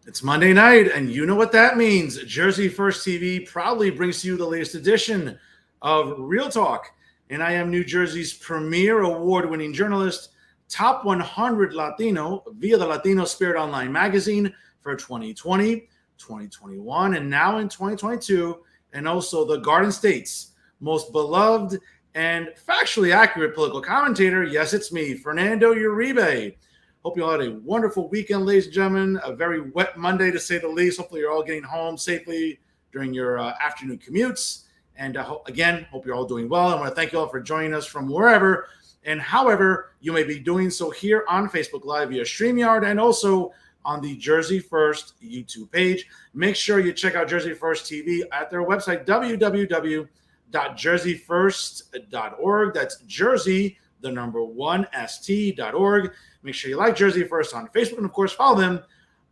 It's Monday night, and you know what that means. Jersey First TV proudly brings to you the latest edition of Real Talk. And I am New Jersey's premier award winning journalist, top 100 Latino via the Latino Spirit Online magazine for 2020, 2021, and now in 2022, and also the Garden State's most beloved and factually accurate political commentator. Yes, it's me, Fernando Uribe. Hope you all had a wonderful weekend, ladies and gentlemen. A very wet Monday, to say the least. Hopefully, you're all getting home safely during your afternoon commutes. And again, hope you're all doing well. I want to thank you all for joining us from wherever and however you may be doing so here on Facebook Live via StreamYard and also on the Jersey First YouTube page. Make sure you check out Jersey First TV at their website, www.jerseyfirst.org. That's Jersey, the number one, st.org. Make sure you like Jersey First on Facebook and, of course, follow them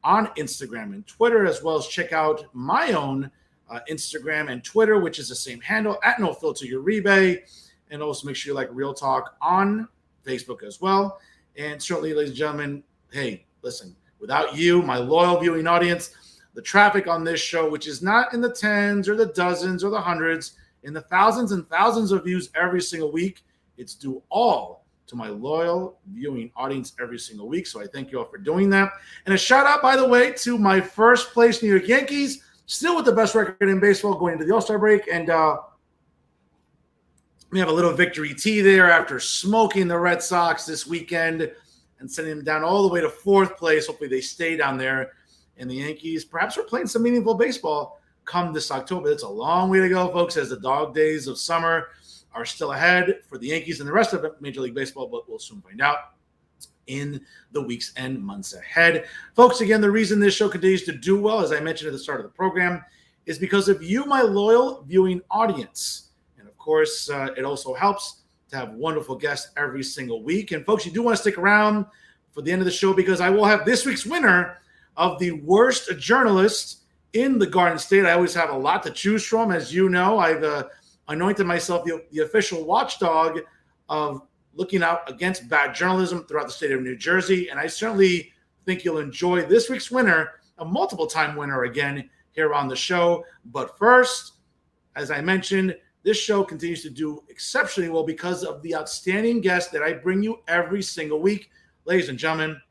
on Instagram and Twitter, as well as check out my own Instagram and Twitter, which is the same handle, at NoFilterUribe. And also make sure you like Real Talk on Facebook as well. And certainly, ladies and gentlemen, hey, listen, without you, my loyal viewing audience, the traffic on this show, which is not in the tens or the dozens or the hundreds, in the thousands and thousands of views every single week, it's due all to my loyal viewing audience every single week. So I thank you all for doing that. And a shout out, by the way, to my first place New York Yankees, still with the best record in baseball going into the All-Star break. And we have a little victory tea there after smoking the Red Sox this weekend and sending them down all the way to fourth place. Hopefully they stay down there. And the Yankees perhaps are playing some meaningful baseball come this October. It's a long way to go, folks, as the dog days of summer are still ahead for the Yankees and the rest of Major League Baseball, but we'll soon find out in the weeks and months ahead. Folks, again, the reason this show continues to do well, as I mentioned at the start of the program, is because of you, my loyal viewing audience. And, of course, it also helps to have wonderful guests every single week. And, folks, you do want to stick around for the end of the show because I will have this week's winner of the worst journalist in the Garden State. I always have a lot to choose from. As you know, I've anointed myself the official watchdog of looking out against bad journalism throughout the state of New Jersey. And I certainly think you'll enjoy this week's winner, a multiple-time winner again here on the show. But first, as I mentioned, this show continues to do exceptionally well because of the outstanding guests that I bring you every single week. Ladies and gentlemen,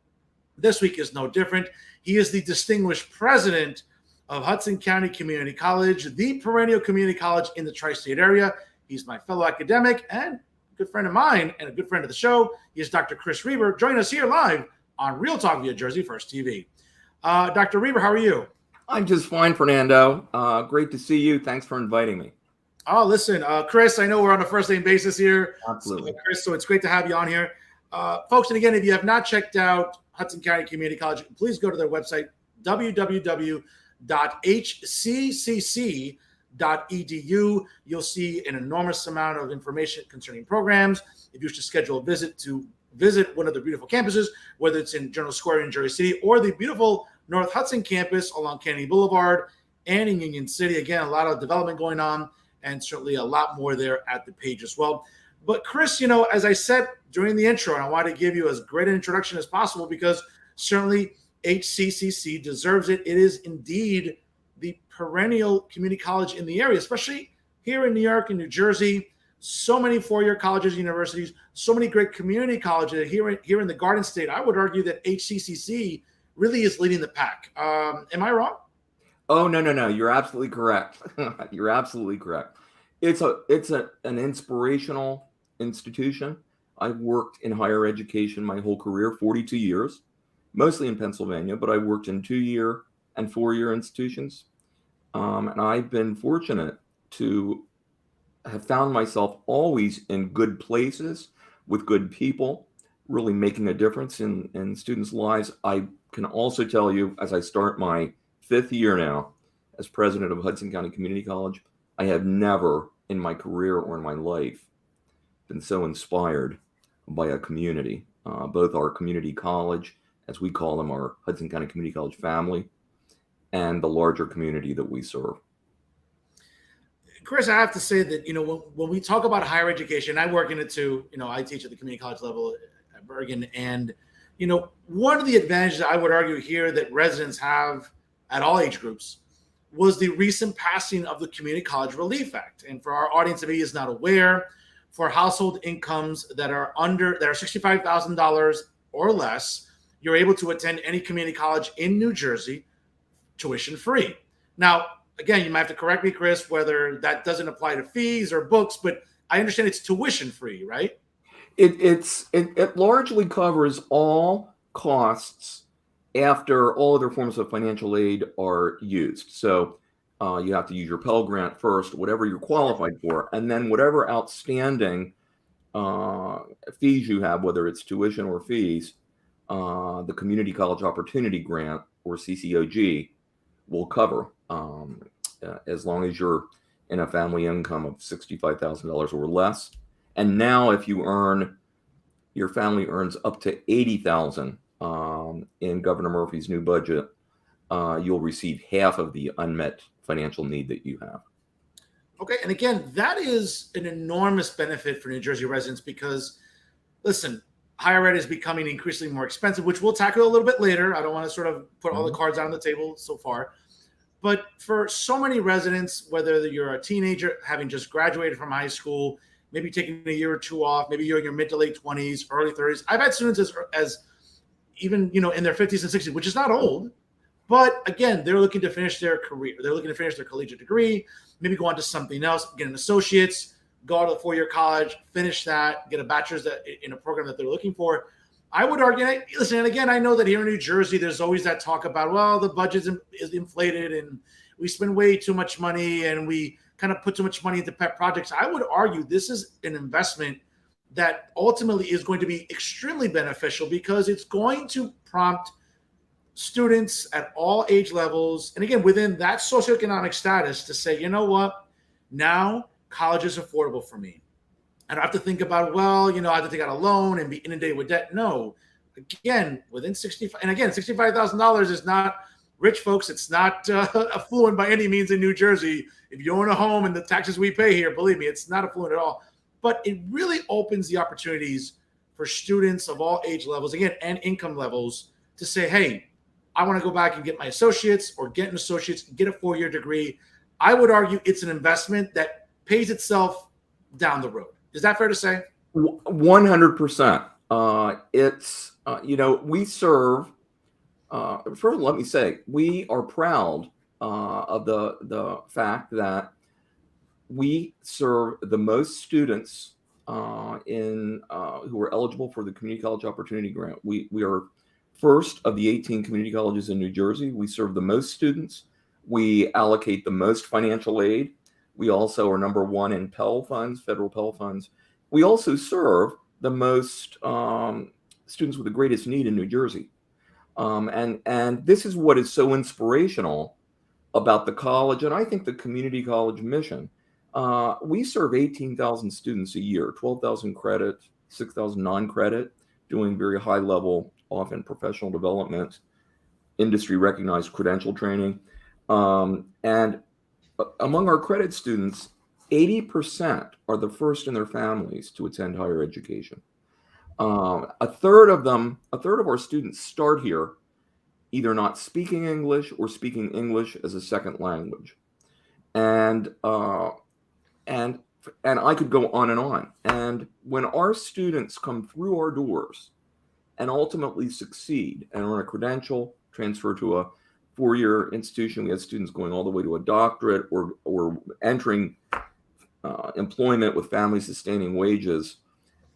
this week is no different. He is the distinguished president of Hudson County Community College, the perennial community college in the tri-state area. He's my fellow academic and a good friend of mine and a good friend of the show. He is Dr. Chris Reber. Join us here live on Real Talk via Jersey First TV. Dr. Reber, how are you? I'm just fine, Fernando. Great to see you. Thanks for inviting me. Oh, listen, Chris, I know we're on a first-name basis here. Absolutely. Chris, so it's great to have you on here. Folks, and again, if you have not checked out Hudson County Community College, please go to their website, www.hccc.edu. You'll see an enormous amount of information concerning programs. If you wish to schedule a visit to visit one of the beautiful campuses, whether it's in Journal Square in Jersey City or the beautiful North Hudson campus along Kennedy Boulevard and in Union City. Again, a lot of development going on and certainly a lot more there at the page as well. But Chris, you know, as I said during the intro, and I want to give you as great an introduction as possible because certainly HCCC deserves it. It is indeed the perennial community college in the area, especially here in New York and New Jersey. So many four-year colleges, universities, so many great community colleges here in the Garden State. I would argue that HCCC really is leading the pack. Am I wrong? Oh, no. You're absolutely correct. You're absolutely correct. It's an inspirational institution. I've worked in higher education my whole career, 42 years, mostly in Pennsylvania, but I worked in 2-year and 4-year institutions. And I've been fortunate to have found myself always in good places with good people, really making a difference in students' lives. I can also tell you, as I start my 5th year now as president of Hudson County Community College, I have never in my career or in my life been so inspired by a community, both our community college, as we call them, our Hudson County Community College family, and the larger community that we serve. Chris, I have to say that, you know, when we talk about higher education, I work in it too. You know, I teach at the community college level at Bergen, and one of the advantages I would argue here that residents have at all age groups was the recent passing of the Community College Relief Act. And for our audience, if he is not aware, for household incomes that are $65,000 or less, you're able to attend any community college in New Jersey tuition free. Now, again, you might have to correct me, Chris, whether that doesn't apply to fees or books, but I understand it's tuition free, right? It largely covers all costs after all other forms of financial aid are used. So you have to use your Pell Grant first, whatever you're qualified for, and then whatever outstanding fees you have, whether it's tuition or fees, the Community College Opportunity Grant, or CCOG, will cover, as long as you're in a family income of $65,000 or less. And now if your family earns up to $80,000 in Governor Murphy's new budget, you'll receive half of the unmet financial need that you have. Okay, and again, that is an enormous benefit for New Jersey residents because, listen, higher ed is becoming increasingly more expensive, which we'll tackle a little bit later. I don't want to sort of put all the cards out on the table so far. But for so many residents, whether you're a teenager having just graduated from high school, maybe taking a year or two off, maybe you're in your mid to late 20s, early 30s. I've had students as even, in their 50s and 60s, which is not old. But again, they're looking to finish their career. They're looking to finish their collegiate degree, maybe go on to something else, get an associate's, go to a four-year college, finish that, get a bachelor's in a program that they're looking for. I would argue, listen, and again, I know that here in New Jersey, there's always that talk about, well, the budget is inflated and we spend way too much money and we kind of put too much money into pet projects. I would argue this is an investment that ultimately is going to be extremely beneficial because it's going to prompt students at all age levels, and again, within that socioeconomic status, to say, you know what, now college is affordable for me. I don't have to think about, well, I have to take out a loan and be inundated with debt. No, again, within $65,000 is not rich, folks. It's not affluent by any means in New Jersey. If you own a home and the taxes we pay here, believe me, it's not affluent at all. But it really opens the opportunities for students of all age levels, again, and income levels, to say, hey, I want to go back and get my associates or get an associate's, get a four-year degree. I would argue it's an investment that pays itself down the road. Is that fair to say? 100%. It's, we serve, first let me say, we are proud of the fact that we serve the most students who are eligible for the Community College Opportunity Grant. We are first of the 18 community colleges in New Jersey. We serve the most students. We allocate the most financial aid. We also are number one in Pell funds, federal Pell funds. We also serve the most students with the greatest need in New Jersey. And this is what is so inspirational about the college, and I think the community college mission. We serve 18,000 students a year, 12,000 credit, 6,000 non-credit, doing very high level, often professional development, industry recognized credential training. And among our credit students, 80% are the first in their families to attend higher education. A third of our students start here either not speaking English or speaking English as a second language. And I could go on and on. And when our students come through our doors and ultimately succeed and earn a credential, transfer to a four-year institution, we have students going all the way to a doctorate or entering employment with family-sustaining wages.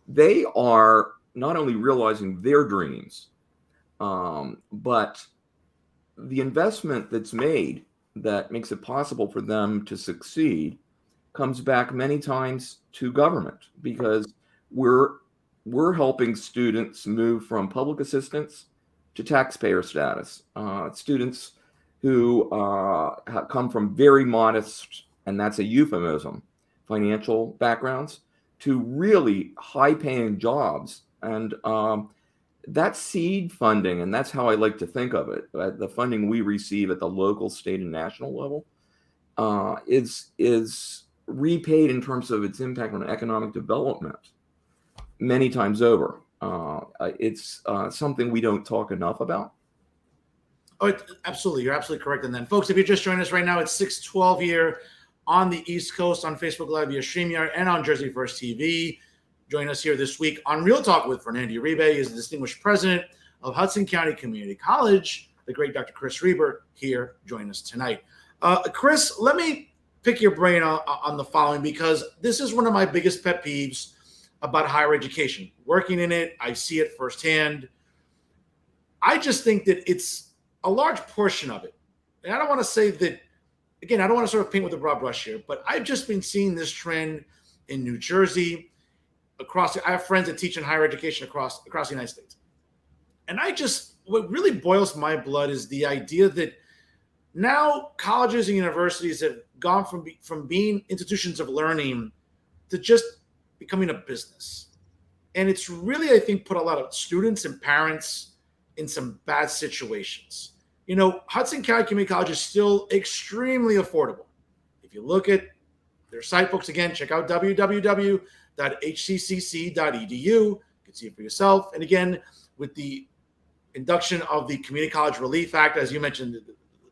They are not only realizing their dreams, but the investment that's made that makes it possible for them to succeed comes back many times to government, because we're helping students move from public assistance to taxpayer status. Students who come from very modest, and that's a euphemism, financial backgrounds, to really high-paying jobs. And that seed funding, and that's how I like to think of it, the funding we receive at the local, state, and national level, is repaid in terms of its impact on economic development many times over. It's something we don't talk enough about. Oh, absolutely. You're absolutely correct. And then, folks, if you're just joining us right now, it's 6:12 here on the East Coast on Facebook Live via StreamYard and on Jersey First TV. Join us here this week on Real Talk with Fernando Uribe. He is the distinguished president of Hudson County Community College. The great Dr. Chris Reber here join us tonight. Chris, let me pick your brain on the following, because this is one of my biggest pet peeves about higher education. Working in it, I see it firsthand. I just think that it's a large portion of it. And I don't want to say that, again, I don't want to sort of paint with a broad brush here, but I've just been seeing this trend in New Jersey, I have friends that teach in higher education across the United States. And what really boils my blood is the idea that now colleges and universities have gone from being institutions of learning to just becoming a business. And it's really, I think, put a lot of students and parents in some bad situations. Hudson County Community College is still extremely affordable. If you look at their site, folks, again, check out www.hccc.edu. You can see it for yourself. And again, with the induction of the Community College Relief Act, as you mentioned,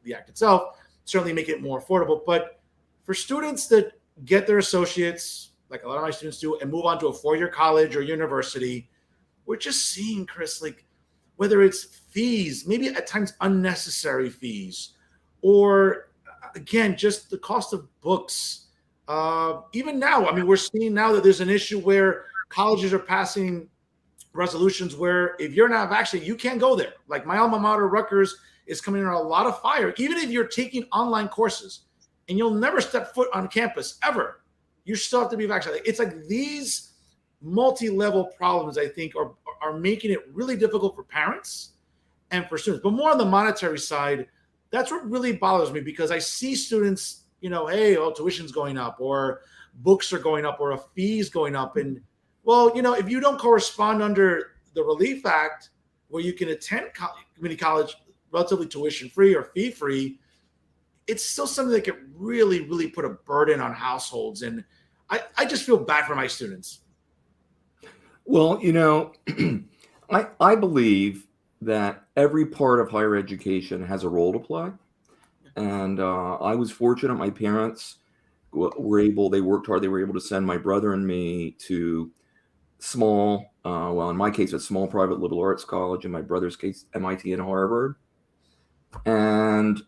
the act itself, certainly make it more affordable. But for students that get their associates, like a lot of my students do, and move on to a four-year college or university, we're just seeing, Chris, like, whether it's fees, maybe at times unnecessary fees, or again, just the cost of books. Even now, I mean, we're seeing now that there's an issue where colleges are passing resolutions where if you're not vaccinated, you can't go there. Like my alma mater, Rutgers, is coming under a lot of fire. Even if you're taking online courses and you'll never step foot on campus ever, you still have to be vaccinated. It's like these multi-level problems, I think, are making it really difficult for parents and for students. But more on the monetary side, that's what really bothers me, because I see students, hey, tuition's going up, or books are going up, or a fee's going up. And well, if you don't correspond under the Relief Act, where you can attend community college relatively tuition-free or fee-free, it's still something that could really, really put a burden on households. And I just feel bad for my students. Well, I believe that every part of higher education has a role to play. And I was fortunate. My parents they worked hard. They were able to send my brother and me to small, in my case, a small private liberal arts college, in my brother's case, MIT and Harvard. And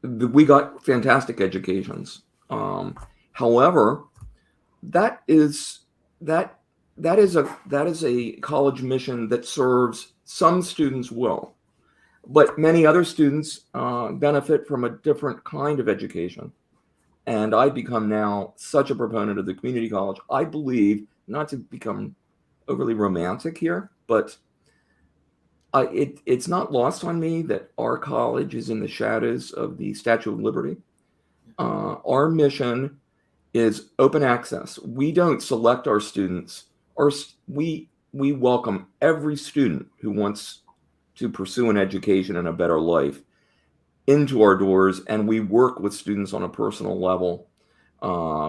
we got fantastic educations. However, that is a college mission that serves some students well, but many other students benefit from a different kind of education. And I've become now such a proponent of the community college. I believe, not to become overly romantic here, but it's not lost on me that our college is in the shadows of the Statue of Liberty. Our mission is open access. We don't select our students. We welcome every student who wants to pursue an education and a better life into our doors, and we work with students on a personal level.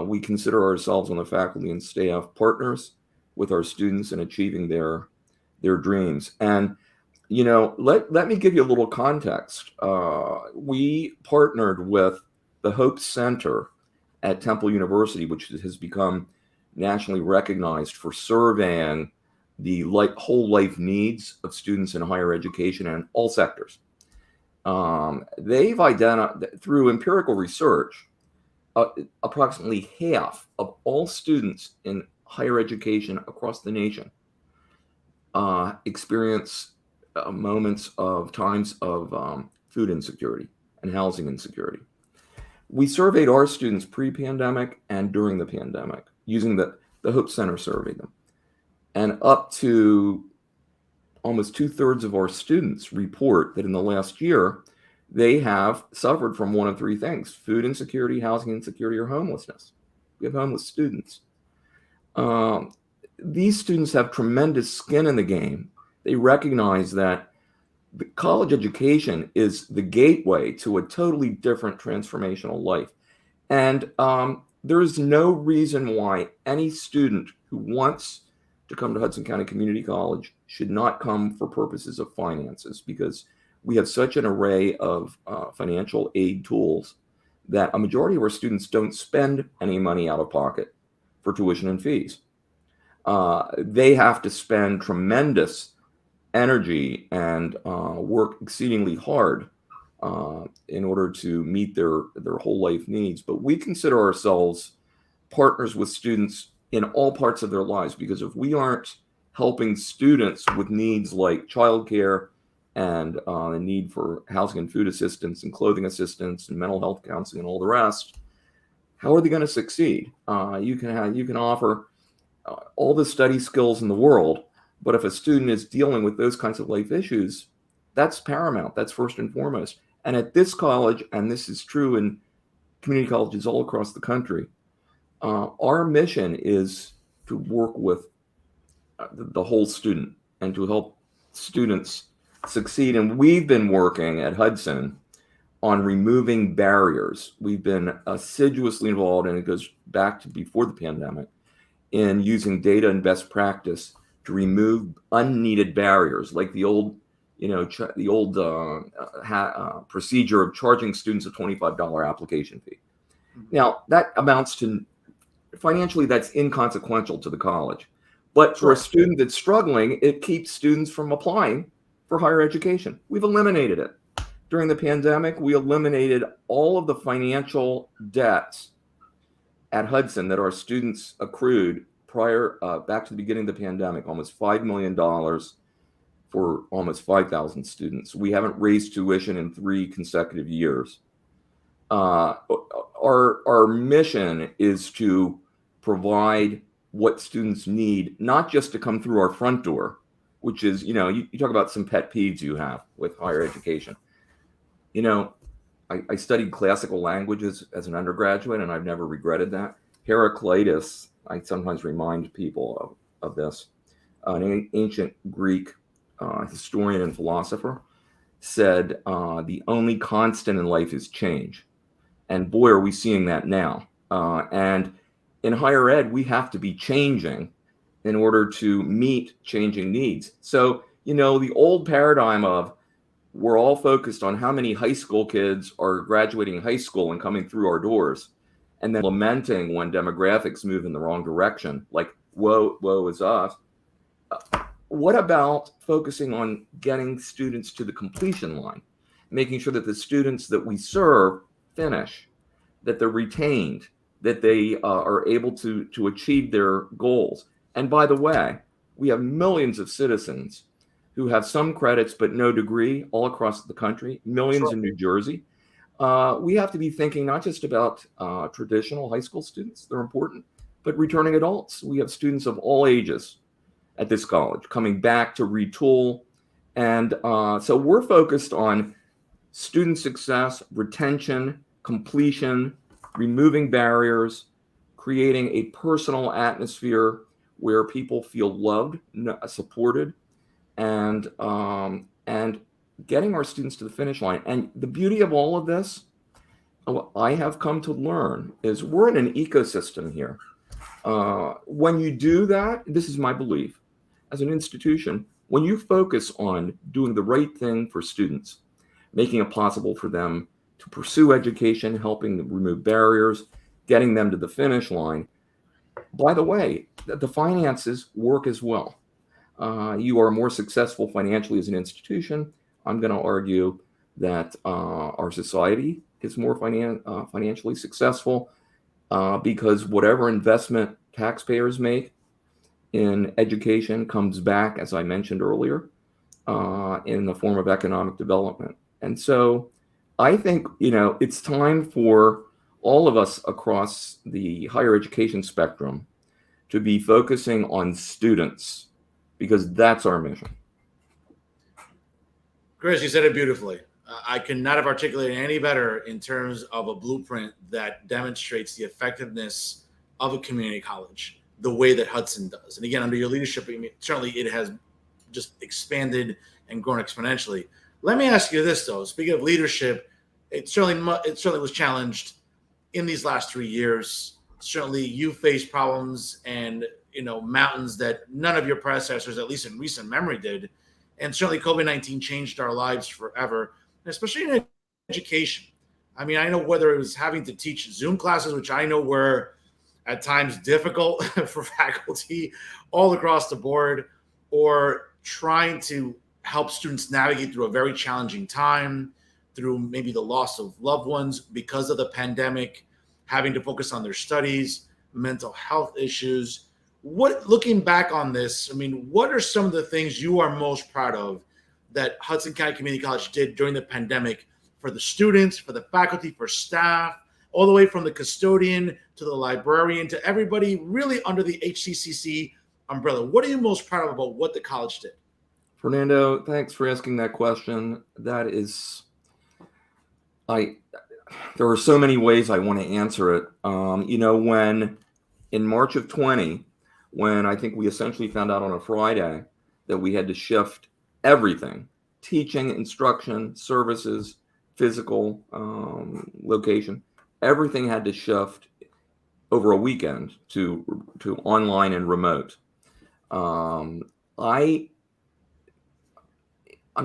We consider ourselves on the faculty and staff partners with our students in achieving their dreams. And let me give you a little context. We partnered with the Hope Center at Temple University, which has become nationally recognized for surveying the whole life needs of students in higher education and all sectors. They've identified, through empirical research, approximately half of all students in higher education across the nation experience times of food insecurity and housing insecurity. We surveyed our students pre-pandemic and during the pandemic, using the Hope Center surveyed them. And up to almost 2/3 of our students report that in the last year, they have suffered from one of three things: food insecurity, housing insecurity, or homelessness. We have homeless students. These students have tremendous skin in the game. They recognize that the college education is the gateway to a totally different transformational life. And there is no reason why any student who wants to come to Hudson County Community College should not come for purposes of finances, because we have such an array of financial aid tools that a majority of our students don't spend any money out of pocket for tuition and fees. They have to spend tremendous energy and work exceedingly hard in order to meet their whole life needs. But we consider ourselves partners with students in all parts of their lives, because if we aren't helping students with needs like childcare and the need for housing and food assistance and clothing assistance and mental health counseling and all the rest, how are they going to succeed? You can offer all the study skills in the world, but if a student is dealing with those kinds of life issues, that's paramount. That's first and foremost. And at this college, and this is true in community colleges all across the country, our mission is to work with the whole student and to help students succeed. And we've been working at Hudson on removing barriers. We've been assiduously involved, and it goes back to before the pandemic, in using data and best practice to remove unneeded barriers, like the old, procedure of charging students a $25 application fee. Now, that amounts to, financially, that's inconsequential to the college. But for a student that's struggling, it keeps students from applying for higher education. We've eliminated it. During the pandemic, we eliminated all of the financial debts at Hudson that our students accrued prior, back to the beginning of the pandemic, almost $5 million for almost 5,000 students. We haven't raised tuition in 3 consecutive years. Our mission is to provide what students need, not just to come through our front door, which is, you talk about some pet peeves you have with higher education. I studied classical languages as an undergraduate, and I've never regretted that. Heraclitus, I sometimes remind people of this, an ancient Greek historian and philosopher, said, the only constant in life is change. And boy, are we seeing that now. And in higher ed, we have to be changing in order to meet changing needs. So, the old paradigm of we're all focused on how many high school kids are graduating high school and coming through our doors, and then lamenting when demographics move in the wrong direction, like, woe is us. What about focusing on getting students to the completion line, making sure that the students that we serve finish, that they're retained, that they are able to achieve their goals? And by the way, we have millions of citizens who have some credits but no degree all across the country, millions in New Jersey. We have to be thinking not just about traditional high school students, they're important, but returning adults. We have students of all ages at this college coming back to retool. And so we're focused on student success, retention, completion, removing barriers, creating a personal atmosphere where people feel loved, supported, and getting our students to the finish line. And the beauty of all of this, what I have come to learn, is we're in an ecosystem here. When you do that, this is my belief, as an institution, when you focus on doing the right thing for students, making it possible for them to pursue education, helping them remove barriers, getting them to the finish line, by the way, the finances work as well. You are more successful financially as an institution. I'm going to argue that our society is more financially successful because whatever investment taxpayers make in education comes back, as I mentioned earlier, in the form of economic development. And so I think, it's time for all of us across the higher education spectrum to be focusing on students, because that's our mission. Chris, you said it beautifully. I could not have articulated any better in terms of a blueprint that demonstrates the effectiveness of a community college the way that Hudson does. And again, under your leadership, certainly it has just expanded and grown exponentially. Let me ask you this, though. Speaking of leadership, it certainly was challenged in these last 3 years. Certainly you faced problems, and mountains that none of your predecessors, at least in recent memory, did. And certainly COVID-19 changed our lives forever, especially in education. I mean, I know whether it was having to teach Zoom classes, which I know were at times difficult for faculty all across the board, or trying to help students navigate through a very challenging time, through maybe the loss of loved ones because of the pandemic, having to focus on their studies, mental health issues. Looking back on this, I mean, what are some of the things you are most proud of that Hudson County Community College did during the pandemic for the students, for the faculty, for staff, all the way from the custodian to the librarian to everybody really under the HCCC umbrella? What are you most proud of about what the college did? Fernando, thanks for asking that question. That is, there are so many ways I want to answer it. When in March of 20, when I think we essentially found out on a Friday that we had to shift everything, teaching, instruction, services, physical location, everything had to shift over a weekend to online and remote. I'm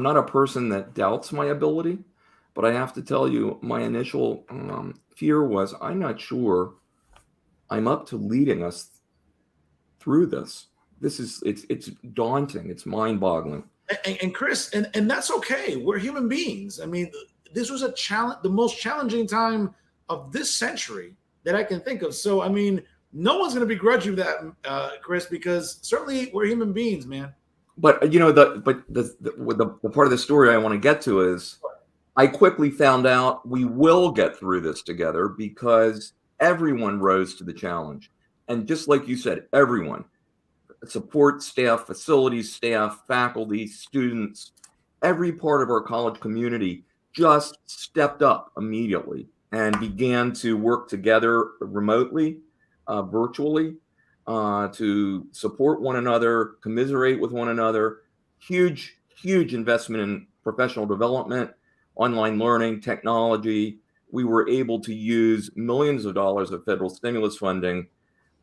not a person that doubts my ability, but I have to tell you, my initial fear was, I'm not sure I'm up to leading us through this. It's daunting. It's mind-boggling. And Chris, and that's okay. We're human beings. I mean, this was a challenge, the most challenging time of this century that I can think of. So, I mean, no one's going to begrudge you that, Chris, because certainly we're human beings, man. But the part of the story I want to get to is, I quickly found out we will get through this together because everyone rose to the challenge. And just like you said, everyone, support staff, facilities staff, faculty, students, every part of our college community just stepped up immediately and began to work together remotely, virtually, to support one another, commiserate with one another. Huge investment in professional development, online learning, technology. We were able to use millions of dollars of federal stimulus funding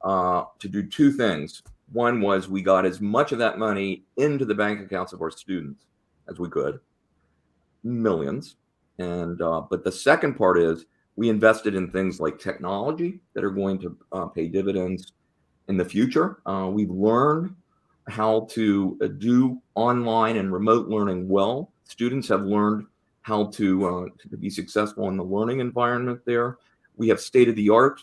to do two things. One was we got as much of that money into the bank accounts of our students as we could, millions. And but the second part is we invested in things like technology that are going to pay dividends in the future. We've learned how to do online and remote learning well. Students have learned how to be successful in the learning environment there. We have state-of-the-art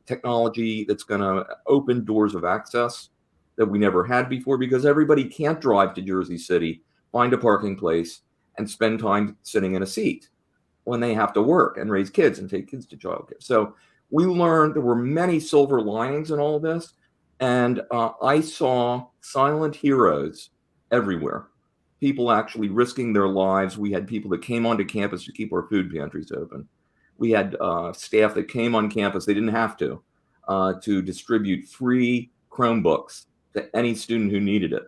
technology that's going to open doors of access that we never had before, because everybody can't drive to Jersey City, find a parking place, and spend time sitting in a seat when they have to work and raise kids and take kids to childcare. So we learned there were many silver linings in all this, and I saw silent heroes everywhere. People actually risking their lives. We had people that came onto campus to keep our food pantries open. We had staff that came on campus, they didn't have to distribute free Chromebooks to any student who needed it.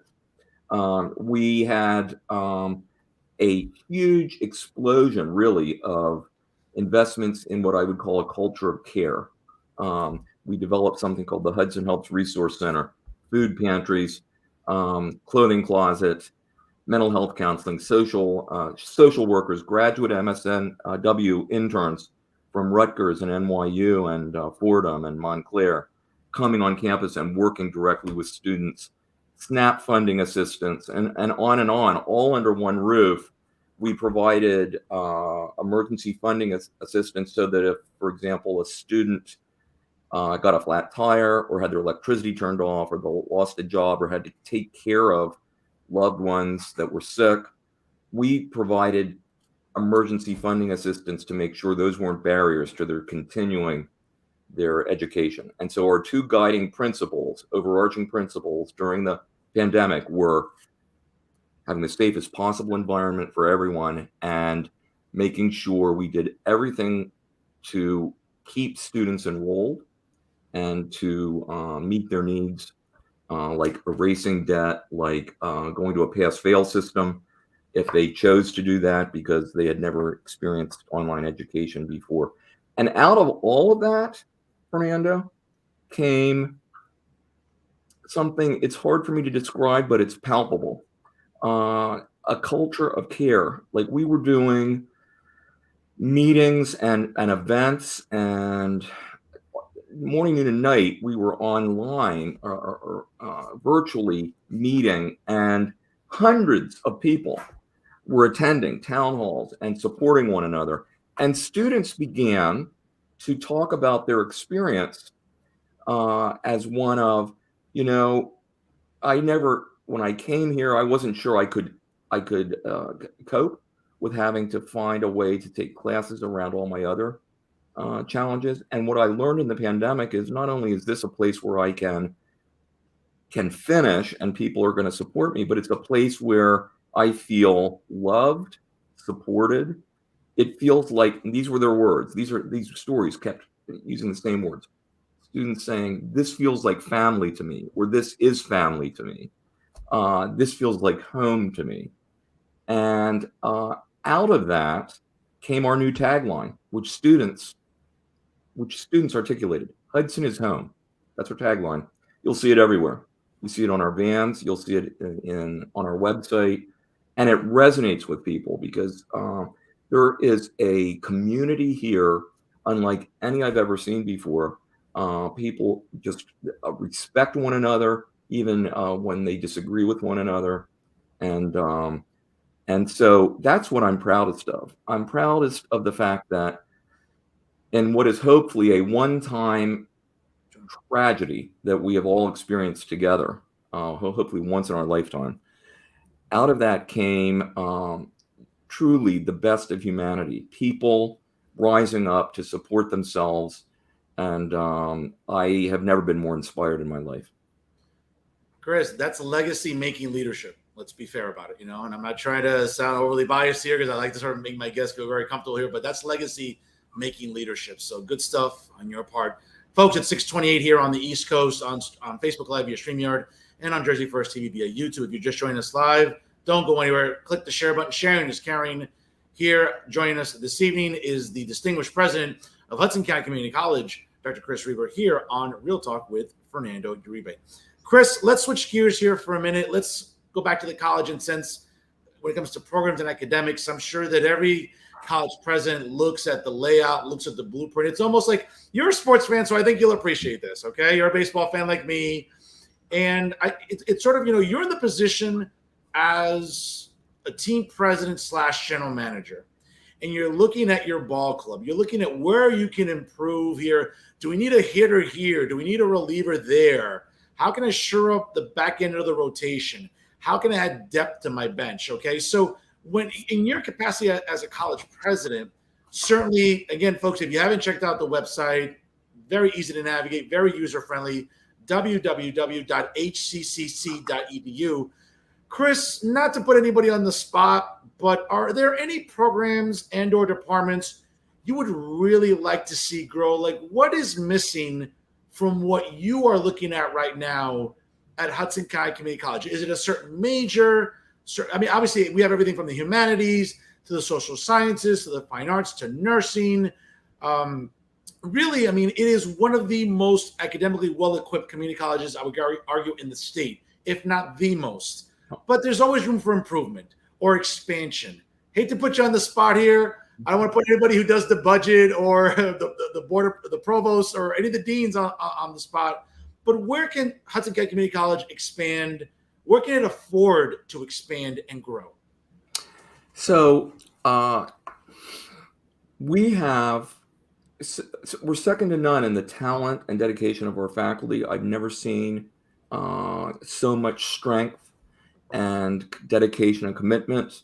We had a huge explosion, really, of investments in what I would call a culture of care. We developed something called the Hudson Helps Resource Center, food pantries, clothing closet, mental health counseling, social workers, graduate MSNW interns from Rutgers and NYU and Fordham and Montclair coming on campus and working directly with students, SNAP funding assistance, and on, all under one roof. We provided emergency funding assistance so that if, for example, a student got a flat tire or had their electricity turned off or they lost a job or had to take care of loved ones that were sick, we provided emergency funding assistance to make sure those weren't barriers to their continuing their education. And so our two guiding principles, overarching principles during the pandemic, were having the safest possible environment for everyone and making sure we did everything to keep students enrolled and to meet their needs, like erasing debt, like going to a pass-fail system if they chose to do that because they had never experienced online education before. And out of all of that, Fernando, came something, it's hard for me to describe, but it's palpable. A culture of care. Like we were doing meetings and events, and morning, noon, and night, we were online or virtually meeting, and hundreds of people were attending town halls and supporting one another. And students began to talk about their experience as one of, you know, when I came here, I wasn't sure I could cope with having to find a way to take classes around all my other challenges. And what I learned in the pandemic is not only is this a place where I can finish and people are going to support me, but it's a place where I feel loved, supported. It feels like, and these were their words. These stories kept using the same words. Students saying, "This feels like family to me," or "This is family to me." This feels like home to me. And out of that came our new tagline, which students articulated. Hudson is home. That's our tagline. You'll see it everywhere. You see it on our vans. You'll see it on our website. And it resonates with people because there is a community here unlike any I've ever seen before. People just respect one another, even when they disagree with one another. And so that's what I'm proudest of. I'm proudest of the fact that in what is hopefully a one-time tragedy that we have all experienced together, hopefully once in our lifetime, out of that came truly the best of humanity, people rising up to support themselves. And I have never been more inspired in my life. Chris, that's legacy making leadership. Let's be fair about it, you know, and I'm not trying to sound overly biased here because I like to sort of make my guests feel very comfortable here, but that's legacy making leadership. So good stuff on your part. Folks, at 6:28 here on the East Coast on Facebook Live via StreamYard and on Jersey First TV via YouTube. If you're just joining us live, don't go anywhere. Click the share button. Sharing is caring. Here, joining us this evening is the distinguished president of Hudson County Community College, Dr. Chris Reber, here on Real Talk with Fernando Uribe. Chris, let's switch gears here for a minute. Let's go back to the college. And since when it comes to programs and academics, I'm sure that every college president looks at the layout, looks at the blueprint. It's almost like you're a sports fan, so I think you'll appreciate this, okay? You're a baseball fan like me. And it's sort of, you know, you're in the position as a team president / general manager, and you're looking at your ball club. You're looking at where you can improve here. Do we need a hitter here? Do we need a reliever there? How can I shore up the back end of the rotation? How can I add depth to my bench? Okay, so when in your capacity as a college president, certainly, again, folks, if you haven't checked out the website, very easy to navigate, very user-friendly, www.hccc.edu. Chris, not to put anybody on the spot, but are there any programs and or departments you would really like to see grow? Like, what is missing from what you are looking at right now at Hudson County Community College? Is it a certain major? I mean, obviously, we have everything from the humanities to the social sciences to the fine arts to nursing. Really, I mean, it is one of the most academically well-equipped community colleges, I would argue, in the state, if not the most. But there's always room for improvement or expansion. Hate to put you on the spot here. I don't want to put anybody who does the budget or the board, the provost, or any of the deans on the spot. But where can Hudson County Community College expand? Where can it afford to expand and grow? So we're second to none in the talent and dedication of our faculty. I've never seen so much strength and dedication and commitment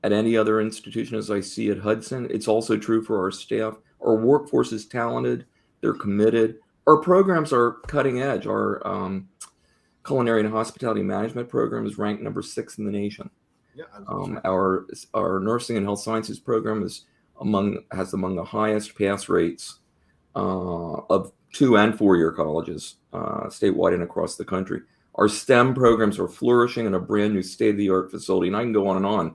at any other institution as I see at Hudson. It's also true for our staff. Our workforce is talented. They're committed. Our programs are cutting edge. Our culinary and hospitality management program is ranked number 6 in the nation. Yeah, our nursing and health sciences program has among the highest pass rates of 2- and 4-year colleges statewide and across the country. Our STEM programs are flourishing in a brand new state-of-the-art facility, and I can go on and on.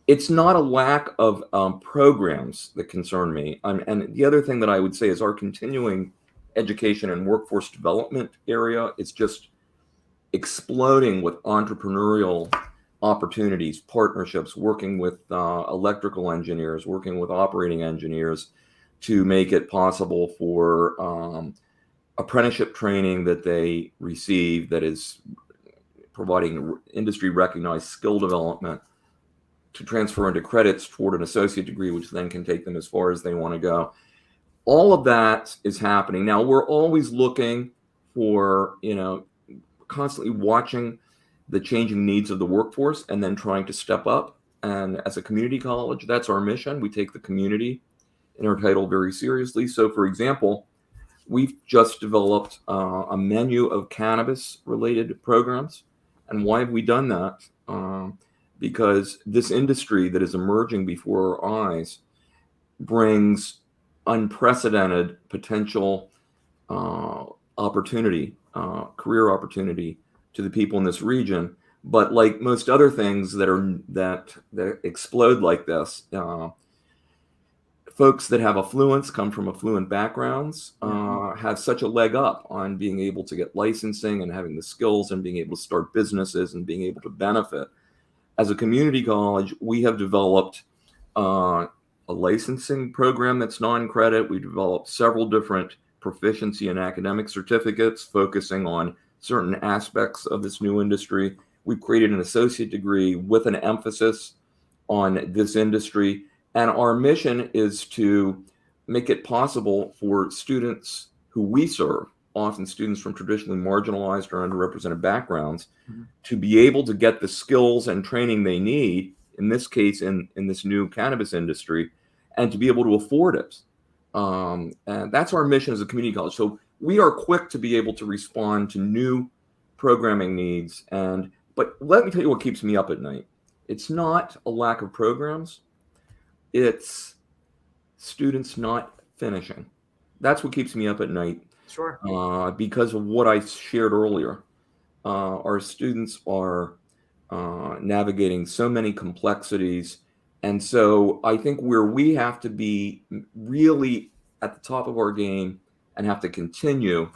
It's not a lack of programs that concern me. And the other thing that I would say is our continuing education and workforce development area is just exploding with entrepreneurial opportunities, partnerships, working with electrical engineers, working with operating engineers to make it possible for apprenticeship training that they receive that is providing industry recognized skill development to transfer into credits toward an associate degree, which then can take them as far as they want to go. All of that is happening. Now, we're always looking for, constantly watching the changing needs of the workforce and then trying to step up. And as a community college, that's our mission. We take the community in our title very seriously. So, for example, we've just developed a menu of cannabis-related programs. And why have we done that? Because this industry that is emerging before our eyes brings unprecedented potential opportunity, career opportunity to the people in this region. But like most other things that explode like this, folks that have affluence, come from affluent backgrounds, have such a leg up on being able to get licensing and having the skills and being able to start businesses and being able to benefit. As a community college, we have developed a licensing program that's non-credit. We developed several different proficiency and academic certificates focusing on certain aspects of this new industry. We've created an associate degree with an emphasis on this industry. And our mission is to make it possible for students who we serve, often students from traditionally marginalized or underrepresented backgrounds, to be able to get the skills and training they need, in this case, in this new cannabis industry, and to be able to afford it. And that's our mission as a community college. So we are quick to be able to respond to new programming needs. But let me tell you what keeps me up at night. It's not a lack of programs. It's students not finishing. That's what keeps me up at night. Sure. Because of what I shared earlier. Our students are navigating so many complexities. And so I think where we have to be really at the top of our game and have to continue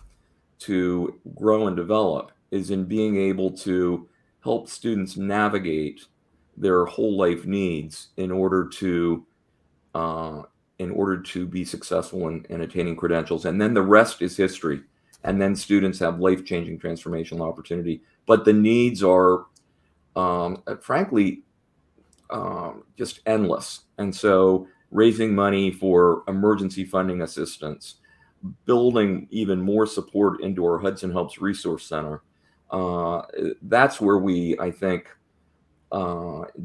to grow and develop is in being able to help students navigate their whole life needs in order to be successful in attaining credentials. And then the rest is history. And then students have life-changing transformational opportunity. But the needs are, frankly, just endless. And so raising money for emergency funding assistance, building even more support into our Hudson Helps Resource Center, that's where we, I think,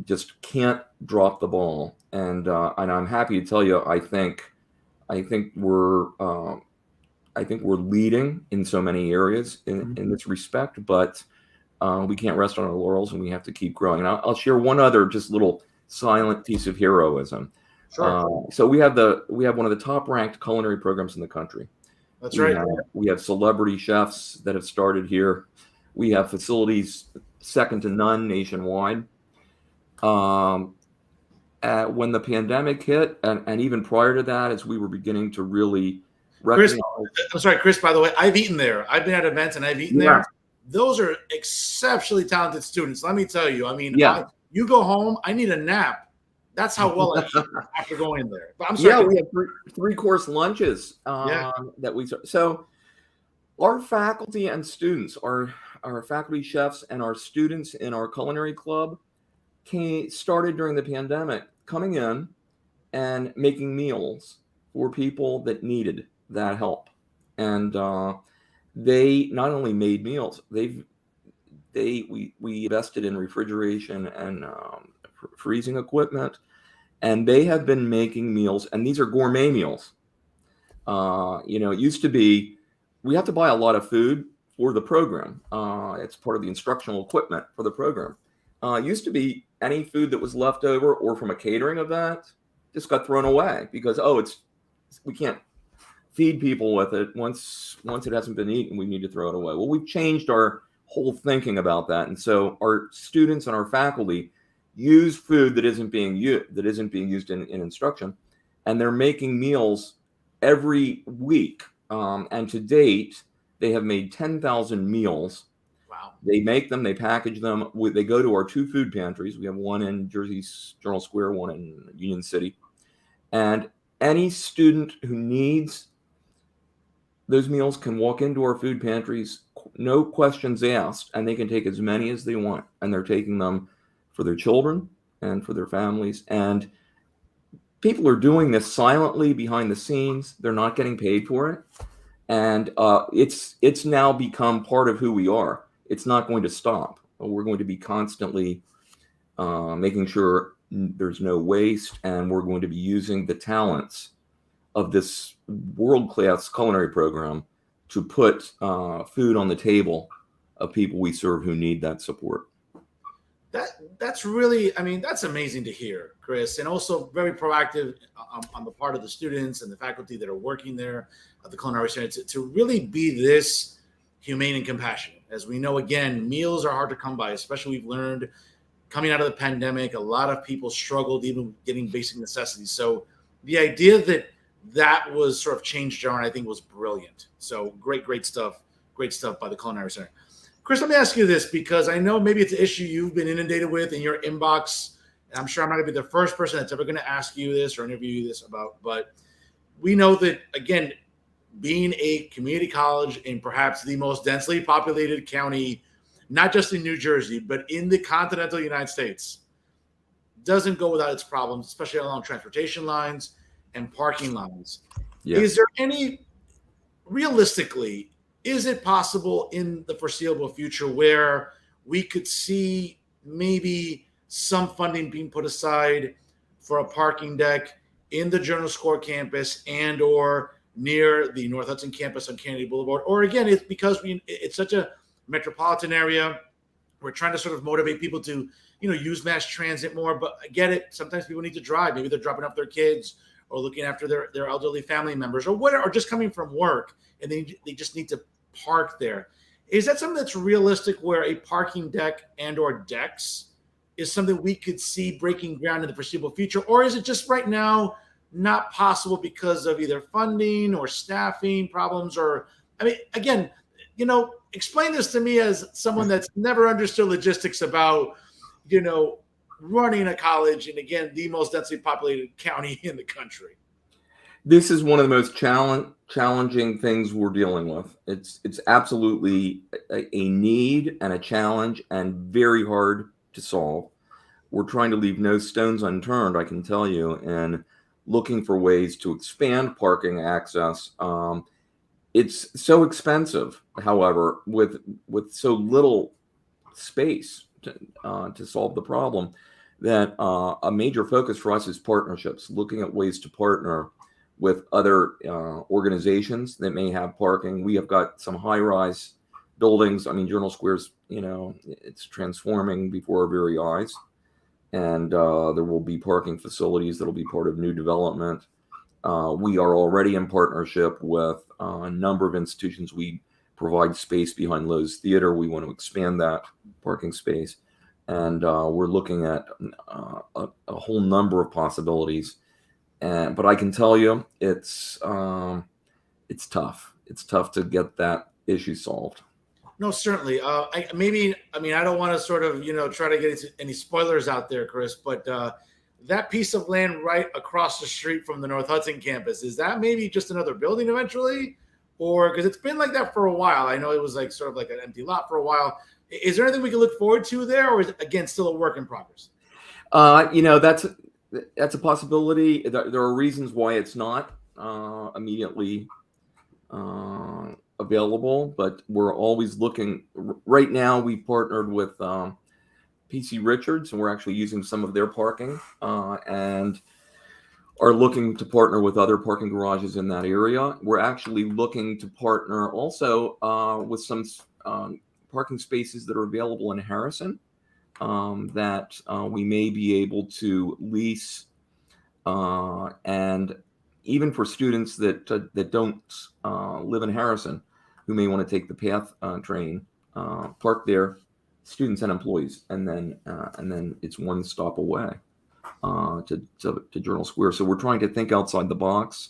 just can't drop the ball. And I'm happy to tell you, I think we're leading in so many areas in this respect, but we can't rest on our laurels and we have to keep growing. And I'll share one other just little silent piece of heroism. Sure. So we have one of the top ranked culinary programs in the country. That's right. We have celebrity chefs that have started here. We have facilities second to none nationwide. When the pandemic hit, and even prior to that, as we were beginning to really recognize. I'm sorry, Chris, by the way, I've eaten there. I've been at events and I've eaten there. Those are exceptionally talented students. Let me tell you. I mean, you go home, I need a nap. That's how well I eat after going there. But I'm sorry. Yeah, we have three-course lunches that we. So our faculty and students, our faculty chefs and our students in our culinary club started during the pandemic coming in and making meals for people that needed that help. And they not only made meals, we invested in refrigeration and freezing equipment, and they have been making meals, and these are gourmet meals. It used to be we have to buy a lot of food for the program. It's part of the instructional equipment for the program. It used to be any food that was left over or from a catering event just got thrown away because we can't feed people with it once it hasn't been eaten. We need to throw it away. Well, we've changed our whole thinking about that, and so our students and our faculty use food that isn't being used in instruction, and they're making meals every week. And to date, they have made 10,000 meals. Wow. Wow. They make them, they package them. They go to our 2 food pantries. We have one in Jersey Journal Square, one in Union City. And any student who needs those meals can walk into our food pantries, no questions asked, and they can take as many as they want. And they're taking them for their children and for their families. And people are doing this silently behind the scenes. They're not getting paid for it. And it's now become part of who we are. It's not going to stop. We're going to be constantly making sure there's no waste, and we're going to be using the talents of this world-class culinary program to put food on the table of people we serve who need that support. That's really, I mean, that's amazing to hear, Chris, and also very proactive on the part of the students and the faculty that are working there at the Culinary Center to really be this humane and compassionate. As we know, again, meals are hard to come by, especially we've learned coming out of the pandemic, a lot of people struggled even getting basic necessities. So the idea that was sort of changed around, I think, was brilliant. So great stuff by the Culinary Center. Chris, let me ask you this, because I know maybe it's an issue you've been inundated with in your inbox. And I'm sure I'm not going to be the first person that's ever going to ask you this or interview you this about, but we know that, again, being a community college in perhaps the most densely populated county, not just in New Jersey, but in the continental United States, doesn't go without its problems, especially along transportation lines and parking lines. Yeah. Is there any, realistically, is it possible in the foreseeable future where we could see maybe some funding being put aside for a parking deck in the Journal Square campus and or near the North Hudson campus on Kennedy Boulevard? Or again, it's because it's such a metropolitan area, we're trying to sort of motivate people to, use mass transit more, but I get it. Sometimes people need to drive. Maybe they're dropping off their kids or looking after their elderly family members or whatever, or just coming from work and they just need to park there. Is that something that's realistic where a parking deck and or decks is something we could see breaking ground in the foreseeable future? Or is it just right now not possible because of either funding or staffing problems? Or, I mean, again, explain this to me as someone that's never understood logistics about, running a college in, again, the most densely populated county in the country. This is one of the most challenging things we're dealing with. It's absolutely a need and a challenge and very hard to solve. We're trying to leave no stones unturned, I can tell you, and looking for ways to expand parking access. It's so expensive, however, with so little space to solve the problem, that a major focus for us is partnerships, looking at ways to partner with other organizations that may have parking. We have got some high-rise buildings. I mean, Journal Square's, it's transforming before our very eyes. And there will be parking facilities that will be part of new development. We are already in partnership with a number of institutions. We provide space behind Lowe's Theater. We want to expand that parking space. And we're looking at a whole number of possibilities. But I can tell you, it's tough. It's tough to get that issue solved. No, certainly. I don't want to sort of, try to get any spoilers out there, Chris, but that piece of land right across the street from the North Hudson campus, is that maybe just another building eventually? Or because it's been like that for a while. I know it was like sort of like an empty lot for a while. Is there anything we can look forward to there, or is it, again, still a work in progress? That's a possibility. There are reasons why it's not immediately available, but we're always looking. Right now, we've partnered with PC Richards, and we're actually using some of their parking and are looking to partner with other parking garages in that area. We're actually looking to partner also with some parking spaces that are available in Harrison that we may be able to lease, and even for students that don't live in Harrison, who may want to take the PATH train, park there, students and employees, and then it's one stop away to Journal Square. So we're trying to think outside the box,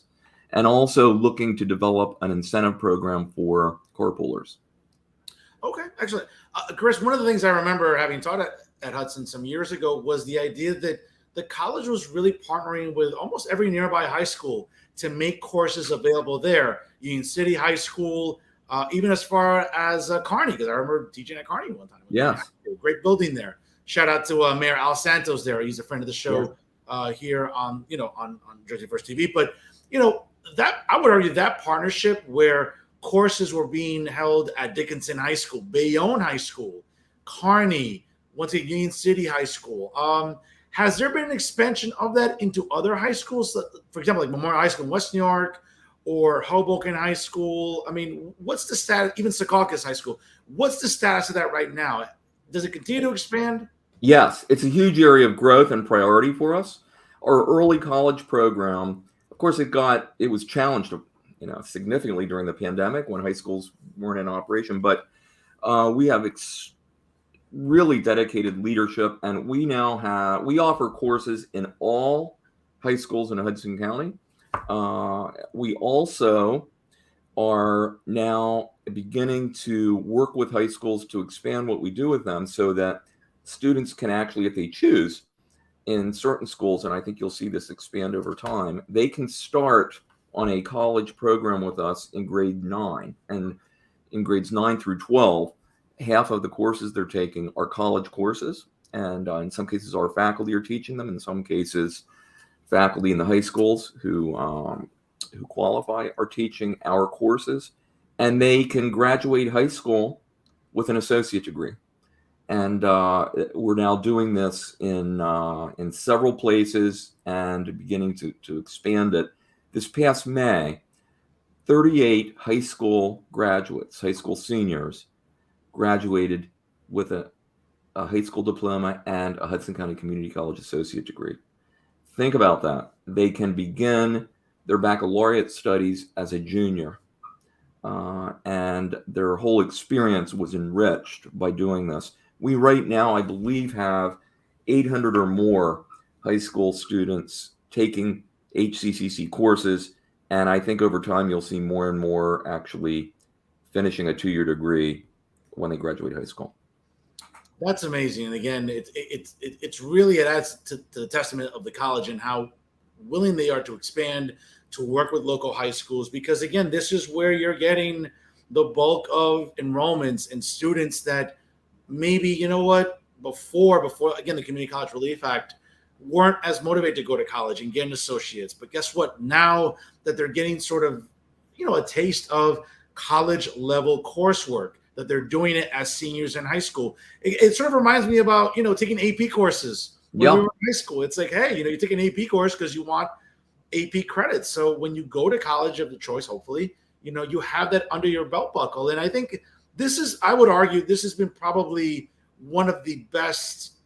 and also looking to develop an incentive program for carpoolers. Okay, excellent. Chris, one of the things I remember having taught at Hudson some years ago was the idea that the college was really partnering with almost every nearby high school to make courses available there. Union City High School, even as far as Kearney, because I remember teaching at Kearney one time. Yes. Great building there. Shout out to Mayor Al Santos there. He's a friend of the show here on Jersey First TV. But that I would argue that partnership where courses were being held at Dickinson High School, Bayonne High School, Kearney, once again Union City High School. Has there been an expansion of that into other high schools? For example, like Memorial High School in West New York or Hoboken High School? I mean, what's the status, even Secaucus High School? What's the status of that right now? Does it continue to expand? Yes, it's a huge area of growth and priority for us. Our early college program, of course, it was challenged, significantly during the pandemic when high schools weren't in operation. But we have really dedicated leadership, and we offer courses in all high schools in Hudson County. We also are now beginning to work with high schools to expand what we do with them so that students can actually, if they choose, in certain schools, and I think you'll see this expand over time, they can start on a college program with us in grade 9. And in grades 9 through 12, half of the courses they're taking are college courses. And in some cases, our faculty are teaching them. In some cases, faculty in the high schools who qualify are teaching our courses. And they can graduate high school with an associate degree. And we're now doing this in several places and beginning to expand it. This past May, 38 high school graduates, high school seniors, graduated with a high school diploma and a Hudson County Community College associate degree. Think about that. They can begin their baccalaureate studies as a junior. And their whole experience was enriched by doing this. We right now, I believe, have 800 or more high school students taking HCCC courses. And I think over time, you'll see more and more actually finishing a 2-year degree when they graduate high school. That's amazing. And again, it's really, it adds to the testament of the college and how willing they are to expand, to work with local high schools, because again, this is where you're getting the bulk of enrollments and students that maybe, before again, the Community College Relief Act weren't as motivated to go to college and get an associate's. But guess what? Now that they're getting sort of, a taste of college level coursework, that they're doing it as seniors in high school. It sort of reminds me about, taking AP courses when we were in high school. It's like, hey, you take an AP course because you want AP credits. So when you go to college of the choice, hopefully, you have that under your belt buckle. And I think I would argue this has been probably one of the best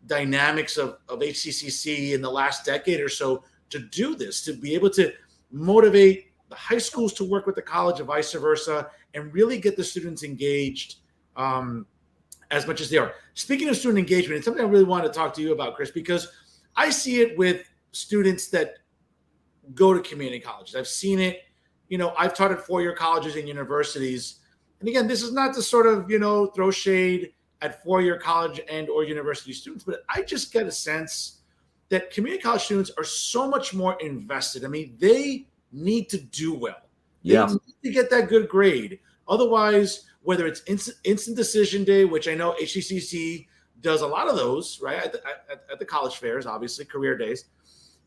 dynamics of HCCC in the last decade or so, to do this, to be able to motivate the high schools to work with the college and vice versa, and really get the students engaged as much as they are. Speaking of student engagement, it's something I really want to talk to you about, Chris, because I see it with students that go to community colleges. I've seen it, I've taught at 4-year colleges and universities. And again, this is not to sort of, throw shade at 4-year college and or university students, but I just get a sense that community college students are so much more invested. I mean, they need to do well. They need to get that good grade. Otherwise, whether it's instant decision day, which I know HCCC does a lot of those, right, at the college fairs, obviously, career days,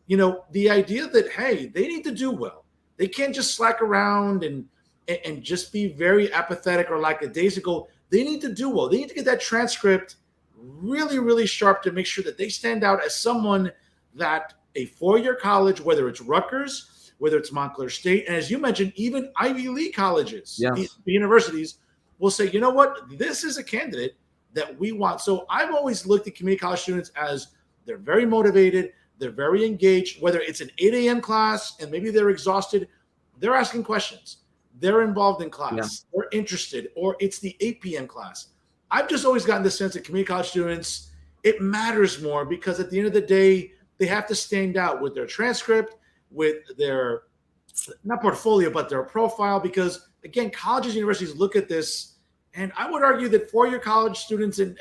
the idea that, hey, they need to do well. They can't just slack around and just be very apathetic or lackadaisical. They need to do well. They need to get that transcript really, really sharp to make sure that they stand out as someone that a 4-year college, whether it's Rutgers, whether it's Montclair State, and as you mentioned, even Ivy League colleges, the universities will say, you know what, this is a candidate that we want. So I've always looked at community college students as they're very motivated, they're very engaged, whether it's an 8 a.m. class and maybe they're exhausted, they're asking questions. They're involved in class, they're interested, or it's the 8 p.m. class. I've just always gotten the sense that community college students, it matters more because at the end of the day, they have to stand out with their transcript, with their, not portfolio, but their profile. Because again, colleges and universities look at this And I would argue that four-year college students, and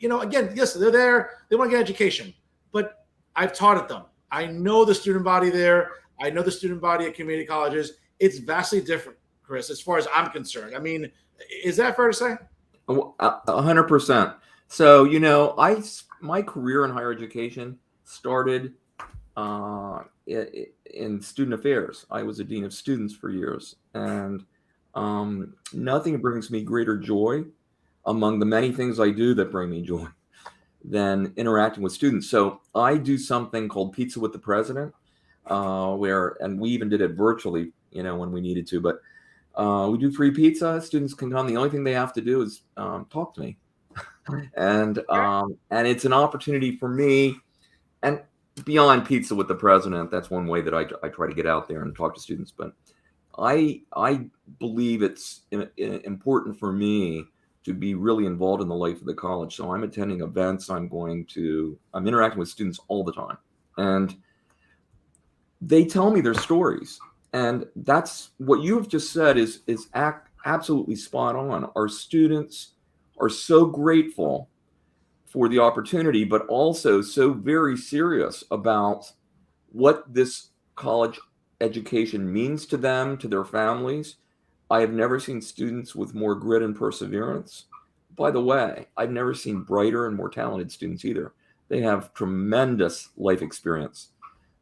again, yes, they're there, they want to get education, but I've taught at them. I know the student body there. I know the student body at community colleges. It's vastly different, Chris, as far as I'm concerned. I mean, is that fair to say? 100%. So, my career in higher education started in student affairs. I was a dean of students for years, and nothing brings me greater joy among the many things I do that bring me joy than interacting with students. So I do something called Pizza with the President, and we even did it virtually, when we needed to, but we do free pizza. Students can come. The only thing they have to do is talk to me. And it's an opportunity for me, and beyond Pizza with the President, that's one way that I try to get out there and talk to students. But I believe it's important for me to be really involved in the life of the college. So I'm attending events. I'm interacting with students all the time, and they tell me their stories. And that's what you have just said is absolutely spot on. Our students are so grateful for the opportunity, but also so very serious about what this college education means to them, to their families. I have never seen students with more grit and perseverance. By the way, I've never seen brighter and more talented students either. They have tremendous life experience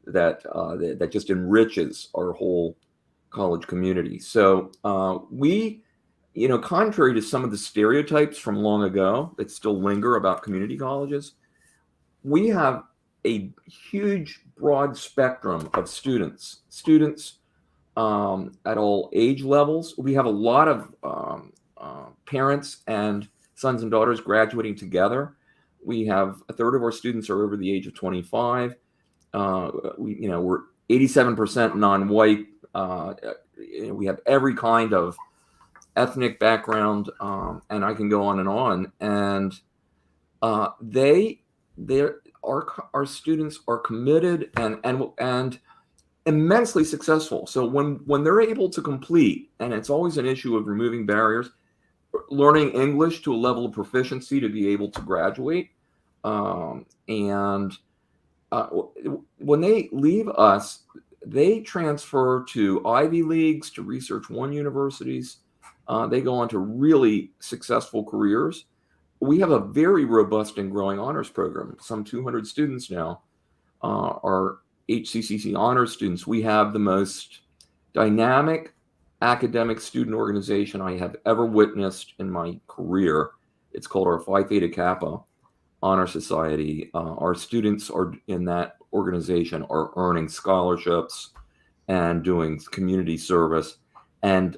that just enriches our whole college community. So we, contrary to some of the stereotypes from long ago that still linger about community colleges, we have a huge, broad spectrum of students at all age levels. We have a lot of parents and sons and daughters graduating together. We have a third of our students are over the age of 25. We're 87% non-white. We have every kind of ethnic background, and I can go on and on. And our students are committed and immensely successful. So when they're able to complete, and it's always an issue of removing barriers, learning English to a level of proficiency to be able to graduate, when they leave us, they transfer to Ivy Leagues, to Research One universities. They go on to really successful careers. We have a very robust and growing honors program. Some 200 students now are HCCC honors students. We have the most dynamic academic student organization I have ever witnessed in my career. It's called our Phi Theta Kappa Honor Society. Our students are in that organization are earning scholarships and doing community service. And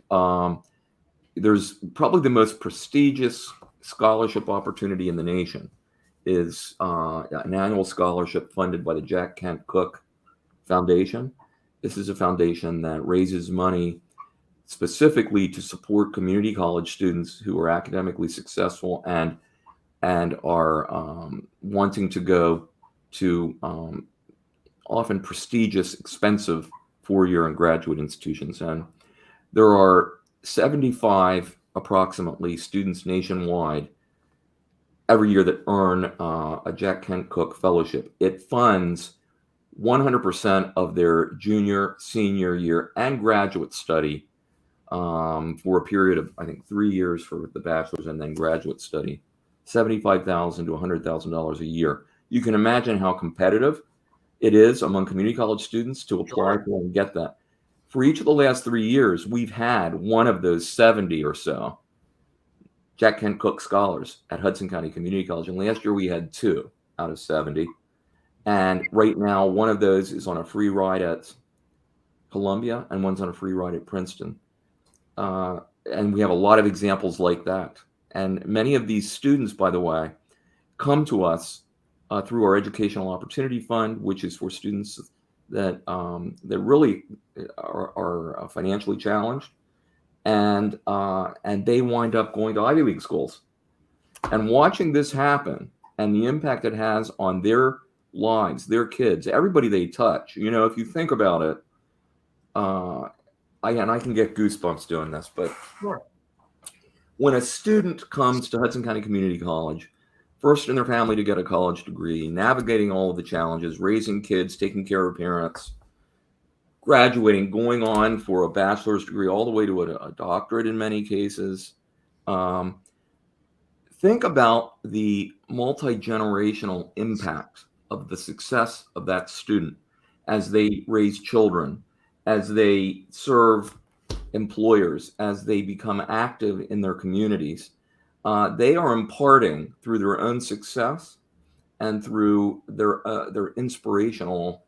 there's probably the most prestigious scholarship opportunity in the nation is an annual scholarship funded by the Jack Kent Cooke Foundation. This is a foundation that raises money specifically to support community college students who are academically successful and are wanting to go to often prestigious, expensive four-year and graduate institutions. And there are 75 approximately students nationwide every year that earn a Jack Kent Cooke fellowship. It funds 100% of their junior, senior year, and graduate study for a period of, I think, 3 years for the bachelor's and then graduate study, $75,000 to $100,000 a year. You can imagine how competitive it is among community college students to apply for and get that. For each of the last 3 years, we've had one of those 70 or so Jack Kent Cooke scholars at Hudson County Community College. And last year we had 2 out of 70. And right now, one of those is on a free ride at Columbia and one's on a free ride at Princeton. And we have a lot of examples like that. And many of these students, by the way, come to us through our Educational Opportunity Fund, which is for students that really are financially challenged, and they wind up going to Ivy League schools. And watching this happen and the impact it has on their lives, their kids, everybody they touch, if you think about it, I can get goosebumps doing this, but when a student comes to Hudson County Community College, first in their family to get a college degree, navigating all of the challenges, raising kids, taking care of parents, graduating, going on for a bachelor's degree, all the way to a doctorate in many cases. Think about the multi-generational impact of the success of that student as they raise children, as they serve employers, as they become active in their communities. They are imparting through their own success and through their inspirational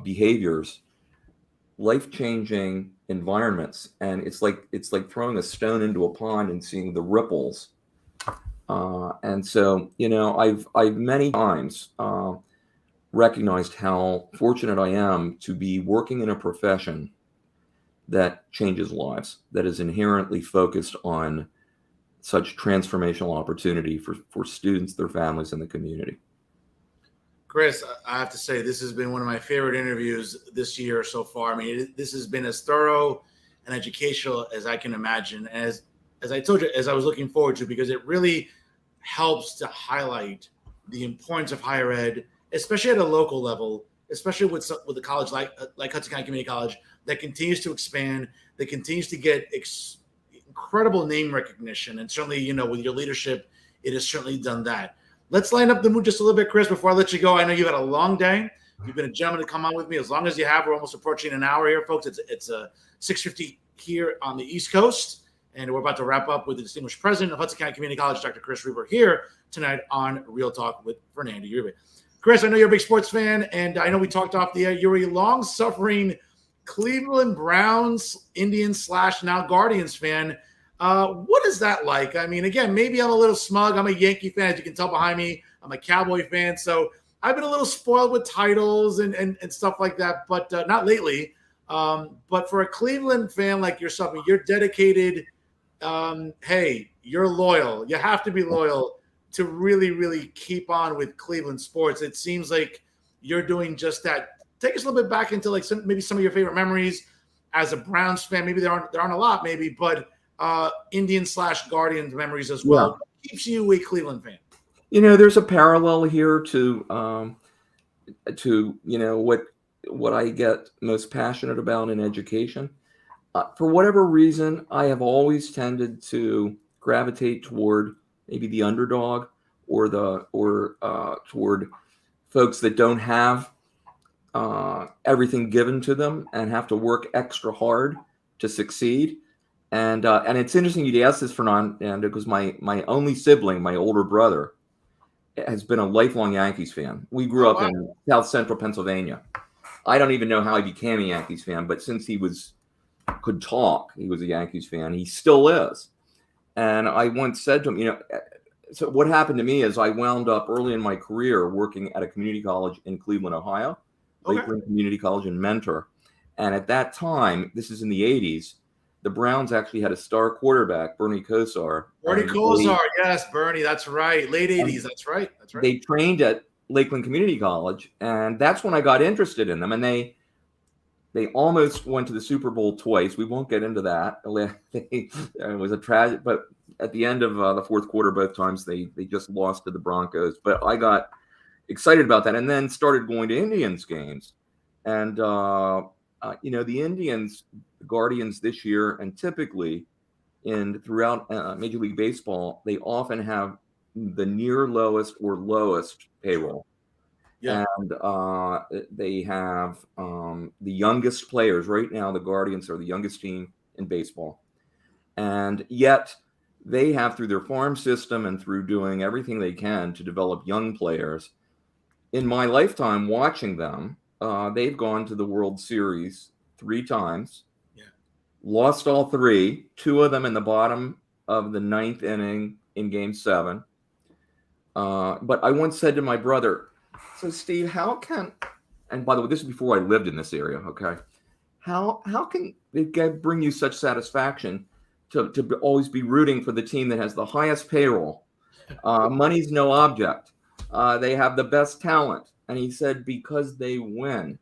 behaviors, life-changing environments. And it's like throwing a stone into a pond and seeing the ripples. And so, I've many times recognized how fortunate I am to be working in a profession that changes lives, that is inherently focused on such transformational opportunity for students, their families, and the community. Chris, I have to say, this has been one of my favorite interviews this year so far. I mean, this has been as thorough and educational as I can imagine. As I told you, as I was looking forward to, because it really helps to highlight the importance of higher ed, especially at a local level, especially with a college like Hudson County Community College that continues to expand, that continues to get incredible name recognition. And certainly, with your leadership, it has certainly done that. Let's line up the mood just a little bit, Chris, before I let you go. I know you've had a long day. You've been a gentleman to come on with me as long as you have. We're almost approaching an hour here, folks. It's 6:50 here on the East Coast. And we're about to wrap up with the distinguished president of Hudson County Community College, Dr. Chris Reber, here tonight on Real Talk with Fernando Uribe. Chris, I know you're a big sports fan, and I know we talked off the air. You're a long-suffering Cleveland Browns, Indians / now Guardians fan. What is that like? I mean, again, maybe I'm a little smug. I'm a Yankee fan, as you can tell behind me. I'm a Cowboy fan, so I've been a little spoiled with titles and stuff like that, but not lately. But for a Cleveland fan like yourself, I mean, you're dedicated. Hey, you're loyal. You have to be loyal to really, really keep on with Cleveland sports. It seems like you're doing just that. Take us a little bit back into maybe some of your favorite memories as a Browns fan. Maybe there aren't a lot, maybe, but Indian / Guardians memories as well. What keeps you a Cleveland fan? There's a parallel here to what I get most passionate about in education. For whatever reason, I have always tended to gravitate toward maybe the underdog or toward folks that don't have everything given to them and have to work extra hard to succeed. And it's interesting you'd ask this, Fernando, because my only sibling, my older brother, has been a lifelong Yankees fan. We grew up in South Central Pennsylvania. I don't even know how he became a Yankees fan, but since he could talk, he was a Yankees fan. He still is. And I once said to him, so what happened to me is I wound up early in my career working at a community college in Cleveland, Ohio, Lakeland Community College in Mentor. And at that time, this is in the 80s, the Browns actually had a star quarterback, Bernie Kosar. Yes, Bernie, that's right. Late 80s, that's right. They trained at Lakeland Community College, and that's when I got interested in them. And they almost went to the Super Bowl twice. We won't get into that. It was a tragic, but at the end of the fourth quarter, both times they just lost to the Broncos. But I got excited about that, and then started going to Indians games. And the Indians, the Guardians this year, and typically throughout Major League Baseball, they often have the near lowest or lowest payroll. Yeah. And they have the youngest players. Right now, the Guardians are the youngest team in baseball. And yet they have, through their farm system and through doing everything they can to develop young players. In my lifetime watching them, they've gone to the World Series 3 times. Yeah. Lost all 3, 2 of them in the bottom of the 9th inning in Game 7. But I once said to my brother, so Steve, how can, and by the way, this is before I lived in this area, okay? How can it bring you such satisfaction to always be rooting for the team that has the highest payroll? Money's no object. They have the best talent. And he said, because they win.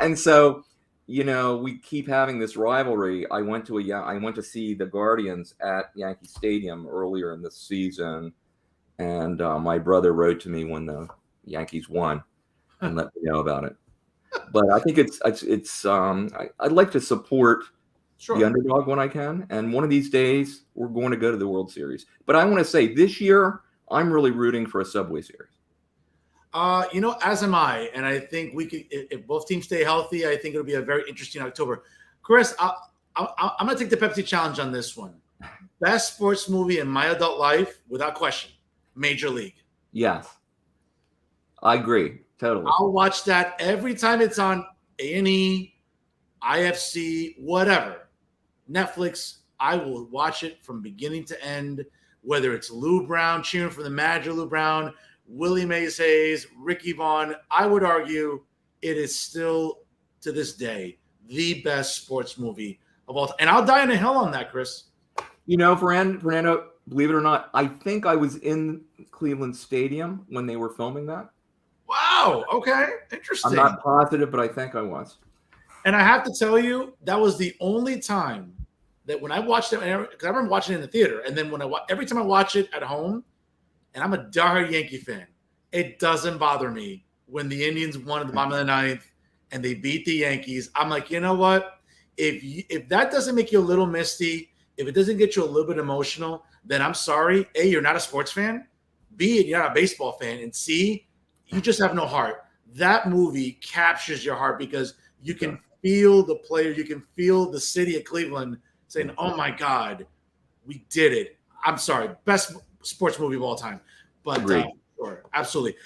And so, we keep having this rivalry. I went to see the Guardians at Yankee Stadium earlier in the season, and my brother wrote to me when the Yankees won and let me know about it. But I think I'd like to support the underdog when I can, and one of these days we're going to go to the World Series. But I want to say this year I'm really rooting for a Subway Series. As am I, and I think we could, if both teams stay healthy, I think it'll be a very interesting October. Chris, I'm going to take the Pepsi challenge on this one. Best sports movie in my adult life, without question, Major League. Yes, I agree totally. I'll watch that every time it's on A&E, IFC, whatever, Netflix. I will watch it from beginning to end, whether it's Lou Brown cheering for the manager, Lou Brown, Willie Mays Hayes, Ricky Vaughn. I would argue it is still, to this day, the best sports movie of all time. And I'll die on a hill on that, Chris. Fernando, believe it or not, I think I was in Cleveland Stadium when they were filming that. Wow. Okay. Interesting. I'm not positive, but I think I was. And I have to tell you, that was the only time that when I watched it, because I remember watching it in the theater, and then every time I watch it at home, and I'm a diehard Yankee fan, it doesn't bother me when the Indians won at the bottom of the ninth and they beat the Yankees. I'm like, you know what? If that doesn't make you a little misty, if it doesn't get you a little bit emotional, then I'm sorry. A, you're not a sports fan. B, you're not a baseball fan. And C, you just have no heart. That movie captures your heart because you can feel the player. You can feel the city of Cleveland saying, oh, my God, we did it. I'm sorry. Best sports movie of all time. But sure, absolutely.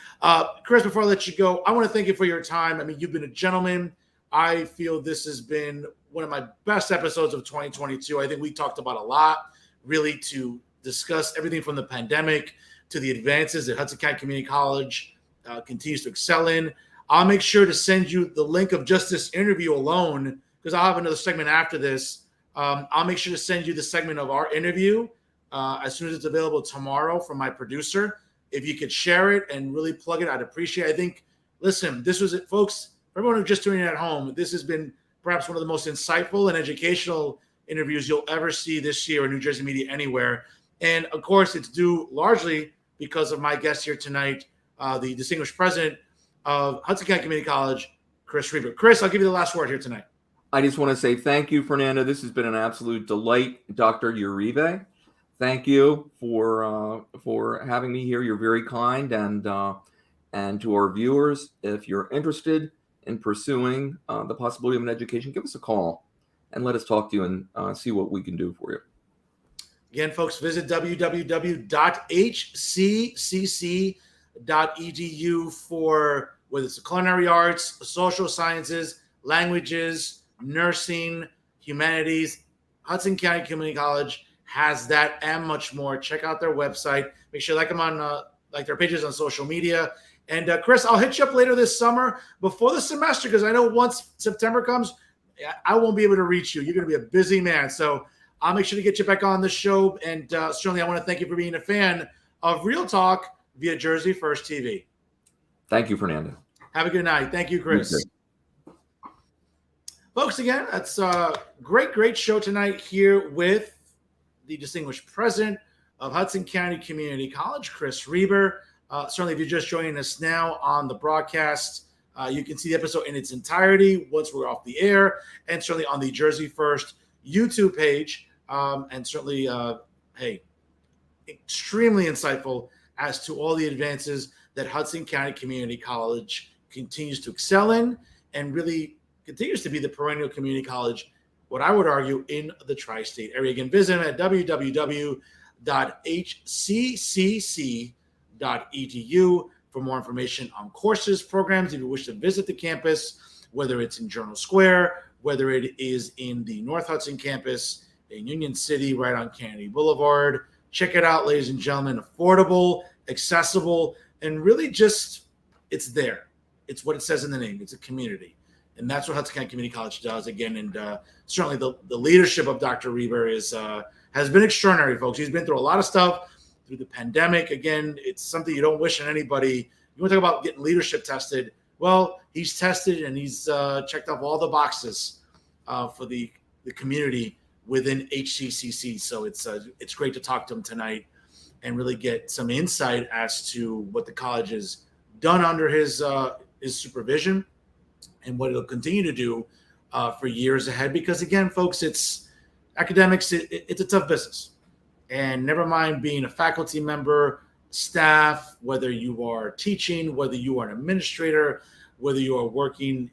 Chris, before I let you go, I want to thank you for your time. I mean, you've been a gentleman. I feel this has been one of my best episodes of 2022. I think we talked about a lot, really, to discuss everything from the pandemic to the advances that Hudson County Community College continues to excel in. I'll make sure to send you the link of just this interview alone, because I'll have another segment after this. I'll make sure to send you the segment of our interview as soon as it's available tomorrow from my producer. If you could share it and really plug it, I'd appreciate it. I think, listen, this was it, folks. For everyone who's just tuning in at home, this has been perhaps one of the most insightful and educational interviews you'll ever see this year in New Jersey Media Anywhere. And, of course, it's due largely because of my guest here tonight, the distinguished president of Hudson County Community College, Chris Reber. Chris, I'll give you the last word here tonight. I just want to say thank you, Fernando. This has been an absolute delight. Dr. Uribe, thank you for having me here. You're very kind. And to our viewers, if you're interested in pursuing the possibility of an education, give us a call and let us talk to you and see what we can do for you. Again, folks, visit www.hccc.edu for whether it's the culinary arts, social sciences, languages, nursing, humanities. Hudson County Community College has that and much more. Check out their website. Make sure you like them on their pages on social media. And Chris, I'll hit you up later this summer before the semester, because I know once September comes, I won't be able to reach you. You're going to be a busy man. So I'll make sure to get you back on the show. And certainly I want to thank you for being a fan of Real Talk via Jersey First TV. Thank you, Fernando. Have a good night. Thank you, Chris. Folks, again, that's a great show tonight here with the distinguished president of Hudson County Community College, Chris Reber. Certainly, if you're just joining us now on the broadcast, you can see the episode in its entirety once we're off the air, and certainly on the Jersey First YouTube page. And certainly, extremely insightful as to all the advances that Hudson County Community College continues to excel in, and really continues to be the perennial community college, what I would argue, in the tri-state area. Again, visit them at www.hccc.edu for more information on courses, programs, if you wish to visit the campus, whether it's in Journal Square, whether it is in the North Hudson campus, in Union City, right on Kennedy Boulevard. Check it out, ladies and gentlemen. Affordable, accessible, and really just, it's there. It's what it says in the name. It's a community. And that's what Hudson County Community College does, again. And certainly the leadership of Dr. Reber has been extraordinary, folks. He's been through a lot of stuff through the pandemic. Again, it's something you don't wish on anybody. You want to talk about getting leadership tested. Well, he's tested and he's checked off all the boxes for the community within HCCC. So it's great to talk to him tonight and really get some insight as to what the college has done under his supervision and what it'll continue to do for years ahead. Because again, folks, it's academics. It's a tough business, and never mind being a faculty member, staff, whether you are teaching, whether you are an administrator, whether you are working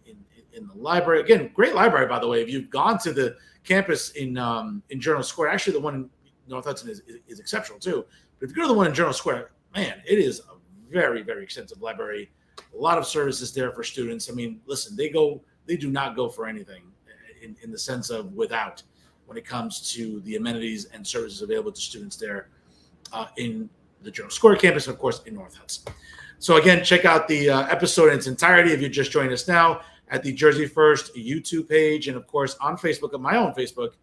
in the library. Again, great library, by the way. If you've gone to the campus in Journal Square, actually the one in North Hudson is exceptional too. But if you go to the one in Journal Square, man, it is a very, very extensive library. A lot of services there for students. I mean, listen, they do not go for anything in the sense of without when it comes to the amenities and services available to students there in the Journal Square campus, of course, in North Hudson. So again, check out the episode in its entirety if you're just joining us now at the Jersey First YouTube page, and of course on Facebook, at my own Facebook,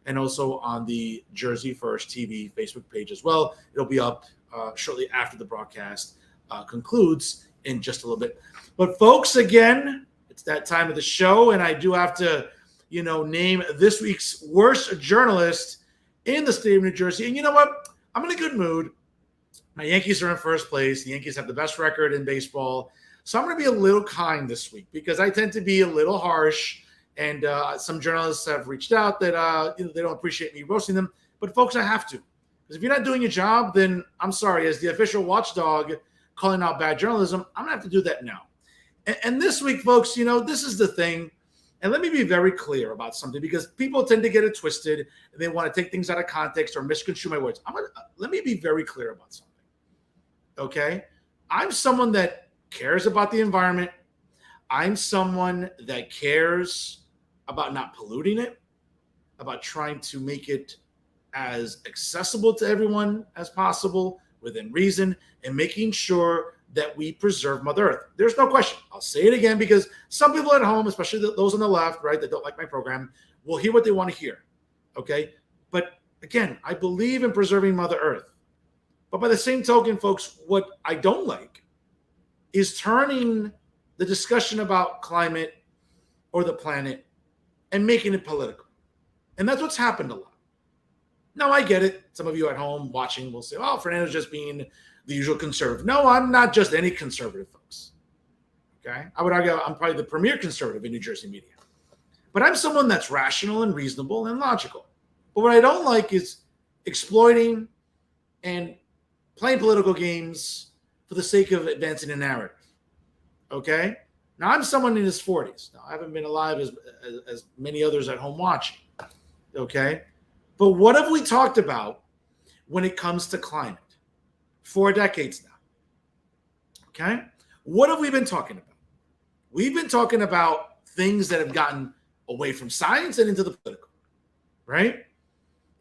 and also on the Jersey First TV Facebook page as well. It'll be up shortly after the broadcast concludes in just a little bit. But folks, again, it's that time of the show, and I do have to, name this week's worst journalist in the state of New Jersey. And you know what? I'm in a good mood. My Yankees are in first place. The Yankees have the best record in baseball. So I'm going to be a little kind this week because I tend to be a little harsh. And some journalists have reached out that they don't appreciate me roasting them. But folks, I have to. Because if you're not doing your job, then I'm sorry. As the official watchdog calling out bad journalism, I'm going to have to do that now. And this week, folks, this is the thing. And let me be very clear about something because people tend to get it twisted. And they want to take things out of context or misconstrue my words. Let me be very clear about something. Okay? I'm someone that cares about the environment. I'm someone that cares about not polluting it, about trying to make it as accessible to everyone as possible within reason, and making sure that we preserve Mother Earth. There's no question. I'll say it again because some people at home, especially those on the left, right, that don't like my program, will hear what they want to hear. Okay? But again, I believe in preserving Mother Earth. But by the same token, folks, what I don't like is turning the discussion about climate or the planet and making it political. And that's what's happened a lot. Now, I get it. Some of you at home watching will say, oh, Fernando's just being the usual conservative. No, I'm not just any conservative, folks. Okay? I would argue I'm probably the premier conservative in New Jersey media. But I'm someone that's rational and reasonable and logical. But what I don't like is exploiting and playing political games for the sake of advancing a narrative. Okay? Now, I'm someone in his 40s. Now, I haven't been alive as many others at home watching. Okay? But what have we talked about when it comes to climate? 4 decades now. Okay? What have we been talking about? We've been talking about things that have gotten away from science and into the political. Right?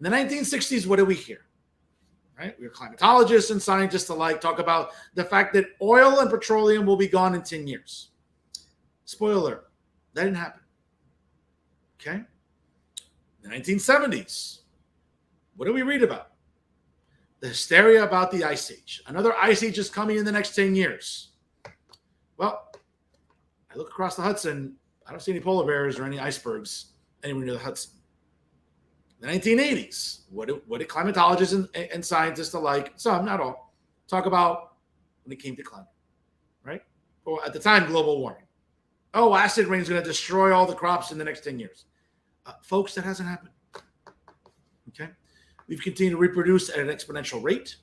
In the 1960s, what did we hear? Right? We were climatologists and scientists alike talk about the fact that oil and petroleum will be gone in 10 years. Spoiler alert, that didn't happen. Okay? In the 1970s, what do we read about? The hysteria about the Ice Age. Another Ice Age is coming in the next 10 years. Well, I look across the Hudson, I don't see any polar bears or any icebergs anywhere near the Hudson. The 1980s, what did climatologists and scientists alike, some, not all, talk about when it came to climate, right? Or at the time, global warming. Oh, acid rain is going to destroy all the crops in the next 10 years. Folks, that hasn't happened. Okay? We've continued to reproduce at an exponential rate.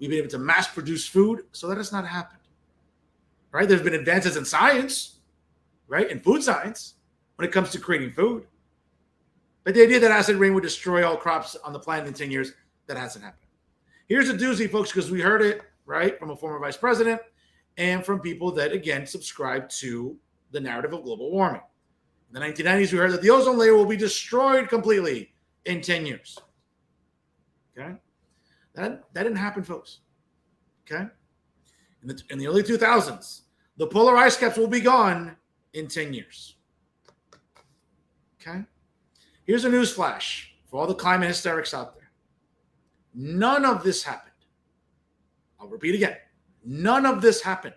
We've been able to mass produce food, so that has not happened. Right? There's been advances in science, right? In food science when it comes to creating food. But the idea that acid rain would destroy all crops on the planet in 10 years, that hasn't happened. Here's a doozy, folks, because we heard it, right, from a former vice president and from people that, again, subscribe to the narrative of global warming. In the 1990s, we heard that the ozone layer will be destroyed completely in 10 years. Okay? That didn't happen, folks. Okay? In the early 2000s, the polar ice caps will be gone in 10 years. Okay? Here's a news flash for all the climate hysterics out there. None of this happened. I'll repeat again. None of this happened.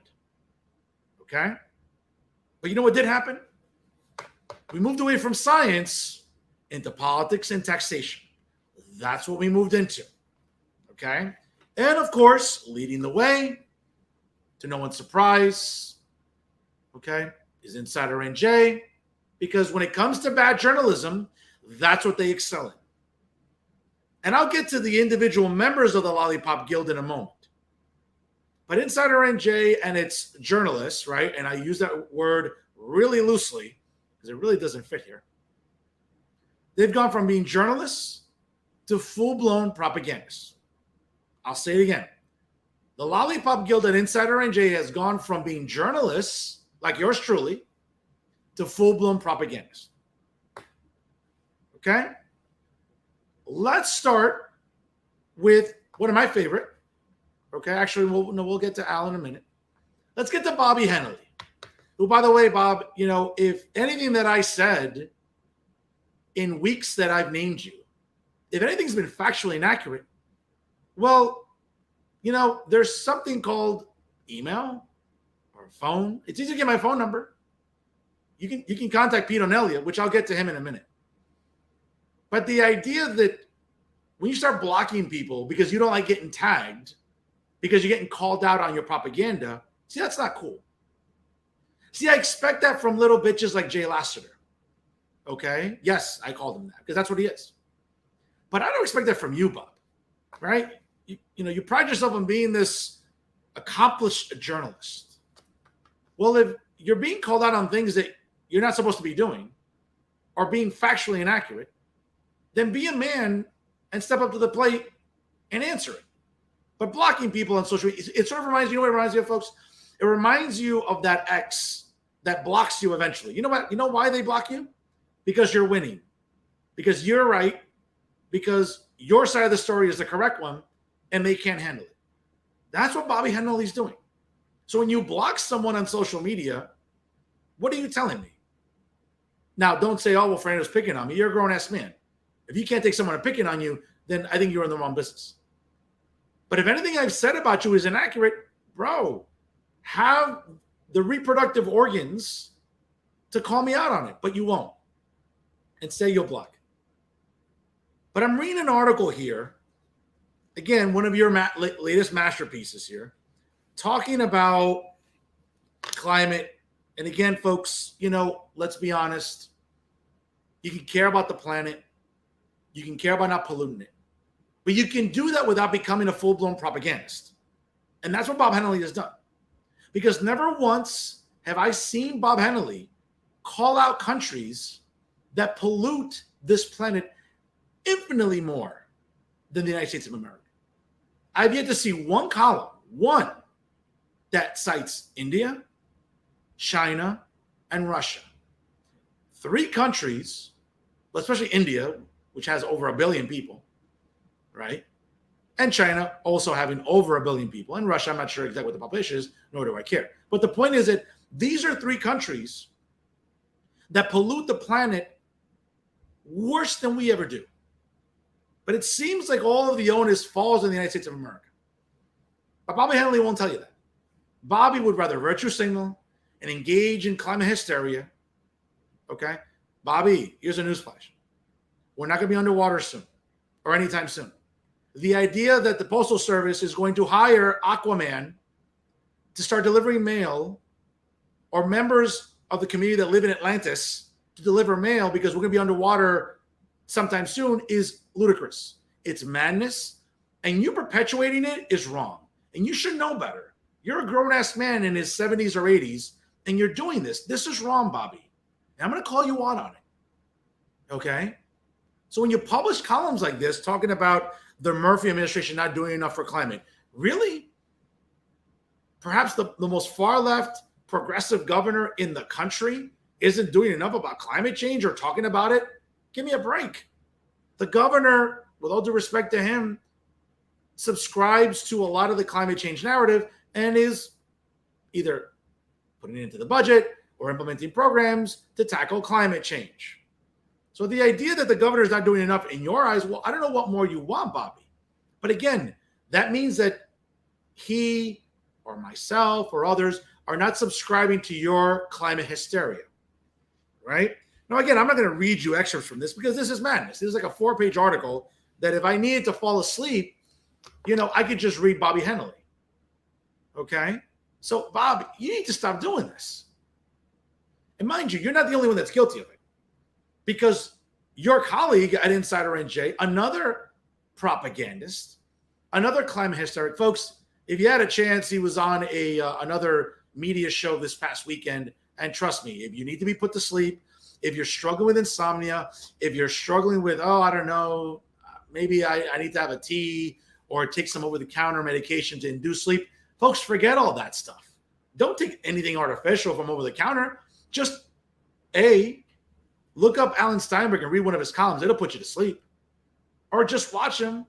Okay? But you know what did happen? We moved away from science into politics and taxation. That's what we moved into. Okay? And of course, leading the way, to no one's surprise, okay, is Insider NJ, because when it comes to bad journalism, that's what they excel in. And I'll get to the individual members of the Lollipop Guild in a moment. But Insider NJ and its journalists, right, and I use that word really loosely because it really doesn't fit here. They've gone from being journalists to full-blown propagandists. I'll say it again. The Lollipop Guild and Insider NJ has gone from being journalists, like yours truly, to full-blown propagandists. Okay? Let's start with one of my favorite. Okay, actually, we'll get to Al in a minute. Let's get to Bobby Hennelly. Who, by the way, Bob, you know, if anything that I said in weeks that I've named you, if anything's been factually inaccurate, well, you know, there's something called email or phone. It's easy to get my phone number. You can contact Pete O'Nelia, which I'll get to him in a minute. But the idea that when you start blocking people because you don't like getting tagged, because you're getting called out on your propaganda, see, that's not cool. See, I expect that from little bitches like Jay Lassiter. Okay? Yes, I called him that because that's what he is. But I don't expect that from you, Bob. Right? You know, you pride yourself on being this accomplished journalist. Well, if you're being called out on things that you're not supposed to be doing or being factually inaccurate, then be a man and step up to the plate and answer it. But blocking people on social media, it sort of reminds you know what it reminds you of, folks? It reminds you of that ex that blocks you eventually. You know what? You know why they block you? Because you're winning. Because you're right. Because your side of the story is the correct one, and they can't handle it. That's what Bobby Hennelly's doing. So when you block someone on social media, what are you telling me? Now, don't say, oh, well, Fernando's picking on me. You're a grown-ass man. If you can't take someone picking on you, then I think you're in the wrong business. But if anything I've said about you is inaccurate, bro, have the reproductive organs to call me out on it, but you won't. And say you'll block. But I'm reading an article here, again, one of your latest masterpieces here, talking about climate. And again, folks, you know, let's be honest. You can care about the planet. You can care about not polluting it. But you can do that without becoming a full-blown propagandist. And that's what Bob Hennelly has done. Because never once have I seen Bob Hennelly call out countries that pollute this planet infinitely more than the United States of America. I've yet to see one column, one, that cites India, China, and Russia. 3 countries, especially India, which has over 1 billion people, right? And China also having over 1 billion people. And Russia, I'm not sure exactly what the population is, nor do I care. But the point is that these are 3 countries that pollute the planet worse than we ever do. But it seems like all of the onus falls on the United States of America. But Bobby Hennelly won't tell you that. Bobby would rather virtue signal and engage in climate hysteria. Okay? Bobby, here's a newsflash. We're not going to be underwater soon or anytime soon. The idea that the Postal Service is going to hire Aquaman to start delivering mail, or members of the community that live in Atlantis to deliver mail because we're going to be underwater sometime soon, is ludicrous. It's madness, and you perpetuating it is wrong. And you should know better. You're a grown-ass man in his 70s or 80s, and you're doing this. This is wrong, Bobby. And I'm going to call you out on it. Okay? So when you publish columns like this talking about the Murphy administration not doing enough for climate, really? Perhaps the most far-left progressive governor in the country isn't doing enough about climate change or talking about it? Give me a break. The governor, with all due respect to him, subscribes to a lot of the climate change narrative and is either putting it into the budget or implementing programs to tackle climate change. So the idea that the governor is not doing enough in your eyes, well, I don't know what more you want, Bobby. But again, that means that he or myself or others are not subscribing to your climate hysteria, right? Now, again, I'm not going to read you excerpts from this because this is madness. This is like a 4-page article that if I needed to fall asleep, I could just read Bobby Henley. Okay? So, Bob, you need to stop doing this. And mind you, you're not the only one that's guilty of it, because your colleague at Insider NJ, another propagandist, another climate hysteric, folks, if you had a chance, he was on another media show this past weekend. And trust me, if you need to be put to sleep, if you're struggling with insomnia, if you're struggling with, I don't know, maybe I need to have a tea or take some over-the-counter medication to induce sleep, folks, forget all that stuff. Don't take anything artificial from over-the-counter. Just, look up Alan Steinberg and read one of his columns. It'll put you to sleep. Or just watch him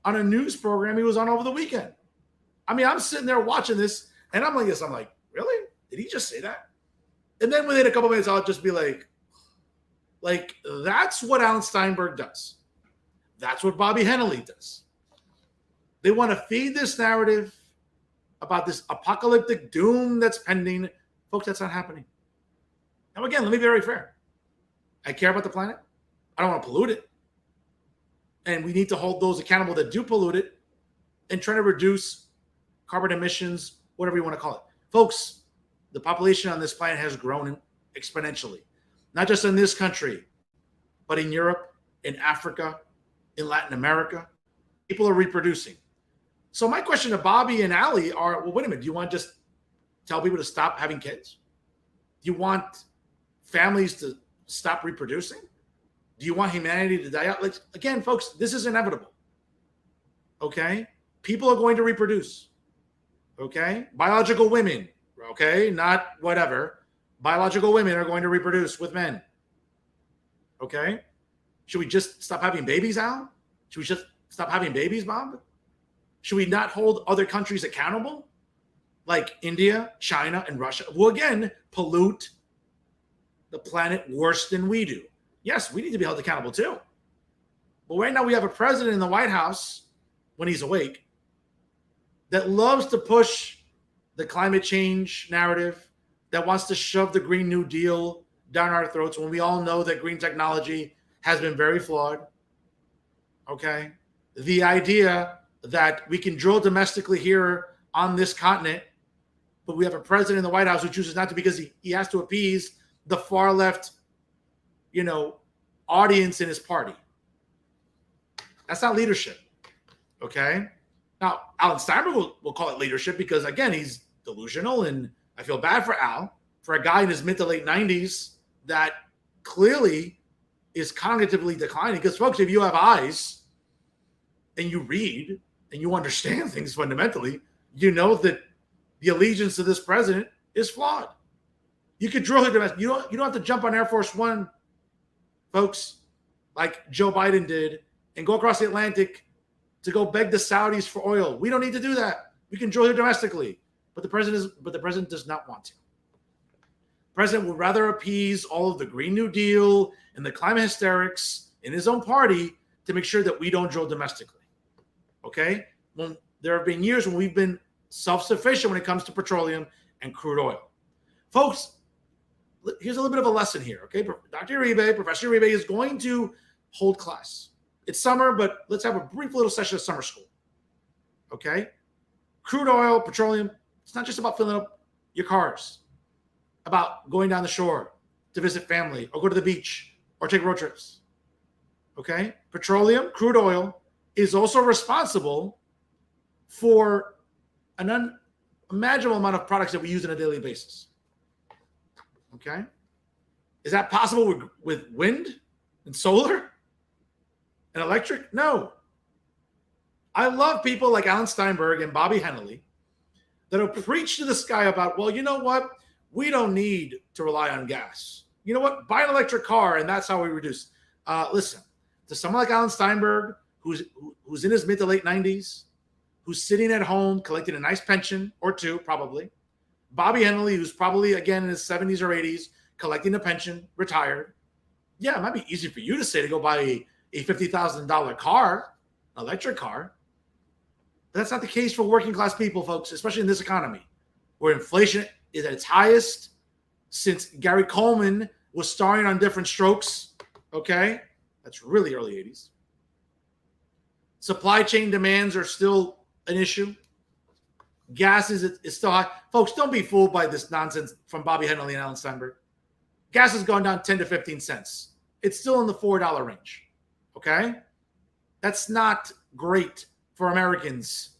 on a news program he was on over the weekend. I mean, I'm sitting there watching this, and I'm like this. I'm like, really? Did he just say that? And then within a couple of minutes, I'll just be like, that's what Alan Steinberg does. That's what Bobby Henley does. They want to feed this narrative about this apocalyptic doom that's pending. Folks, that's not happening. Now, again, let me be very fair. I care about the planet. I don't want to pollute it. And we need to hold those accountable that do pollute it and try to reduce carbon emissions, whatever you want to call it. Folks, the population on this planet has grown exponentially, not just in this country, but in Europe, in Africa, in Latin America. People are reproducing. So my question to Bobby and Ali are, well, wait a minute. Do you want to just tell people to stop having kids? Do you want families to stop reproducing? Do you want humanity to die out? Again, folks, this is inevitable. Okay? People are going to reproduce. Okay? Biological women, okay? Not whatever. Biological women are going to reproduce with men. Okay? Should we just stop having babies, Al? Should we just stop having babies, Bob? Should we not hold other countries accountable? Like India, China, and Russia, who again pollute the planet worse than we do. Yes, we need to be held accountable too. But right now we have a president in the White House, when he's awake, that loves to push the climate change narrative, that wants to shove the Green New Deal down our throats when we all know that green technology has been very flawed. Okay? The idea that we can drill domestically here on this continent, but we have a president in the White House who chooses not to because he has to appease the far left, audience in his party. That's not leadership. Okay? Now, Alan Steinberg will call it leadership because, again, he's delusional, and I feel bad for Al, for a guy in his mid to late 90s that clearly is cognitively declining. Because, folks, if you have eyes and you read and you understand things fundamentally, you know that the allegiance to this president is flawed. You could drill it. You don't have to jump on Air Force One, folks, like Joe Biden did, and go across the Atlantic to go beg the Saudis for oil. We don't need to do that. We can drill here domestically. But the president does not want to. The president would rather appease all of the Green New Deal and the climate hysterics in his own party to make sure that we don't drill domestically. Okay? When there have been years when we've been self-sufficient when it comes to petroleum and crude oil. Folks, here's a little bit of a lesson here, okay? Dr. Uribe, Professor Uribe is going to hold class. It's summer, but let's have a brief little session of summer school, okay? Crude oil, petroleum, it's not just about filling up your cars, about going down the shore to visit family or go to the beach or take road trips, okay? Petroleum, crude oil is also responsible for an unimaginable amount of products that we use on a daily basis. Okay. Is that possible with wind and solar and electric? No. I love people like Alan Steinberg and Bobby Henley that'll preach to the sky about, well, you know what? We don't need to rely on gas. You know what? Buy an electric car, and that's how we reduce. Listen, to someone like Alan Steinberg, who's in his mid to late 90s, who's sitting at home collecting a nice pension or two, probably. Bobby Henley, who's probably, again, in his 70s or 80s, collecting a pension, retired. Yeah, it might be easy for you to say to go buy a $50,000 car, an electric car. But that's not the case for working class people, folks, especially in this economy where inflation is at its highest since Gary Coleman was starring on Different Strokes. Okay? That's really early 80s. Supply chain demands are still an issue. Gas is still high. Folks, don't be fooled by this nonsense from Bobby Henley and Alan Steinberg. Gas has gone down 10 to 15 cents. It's still in the $4 range. Okay? That's not great for Americans.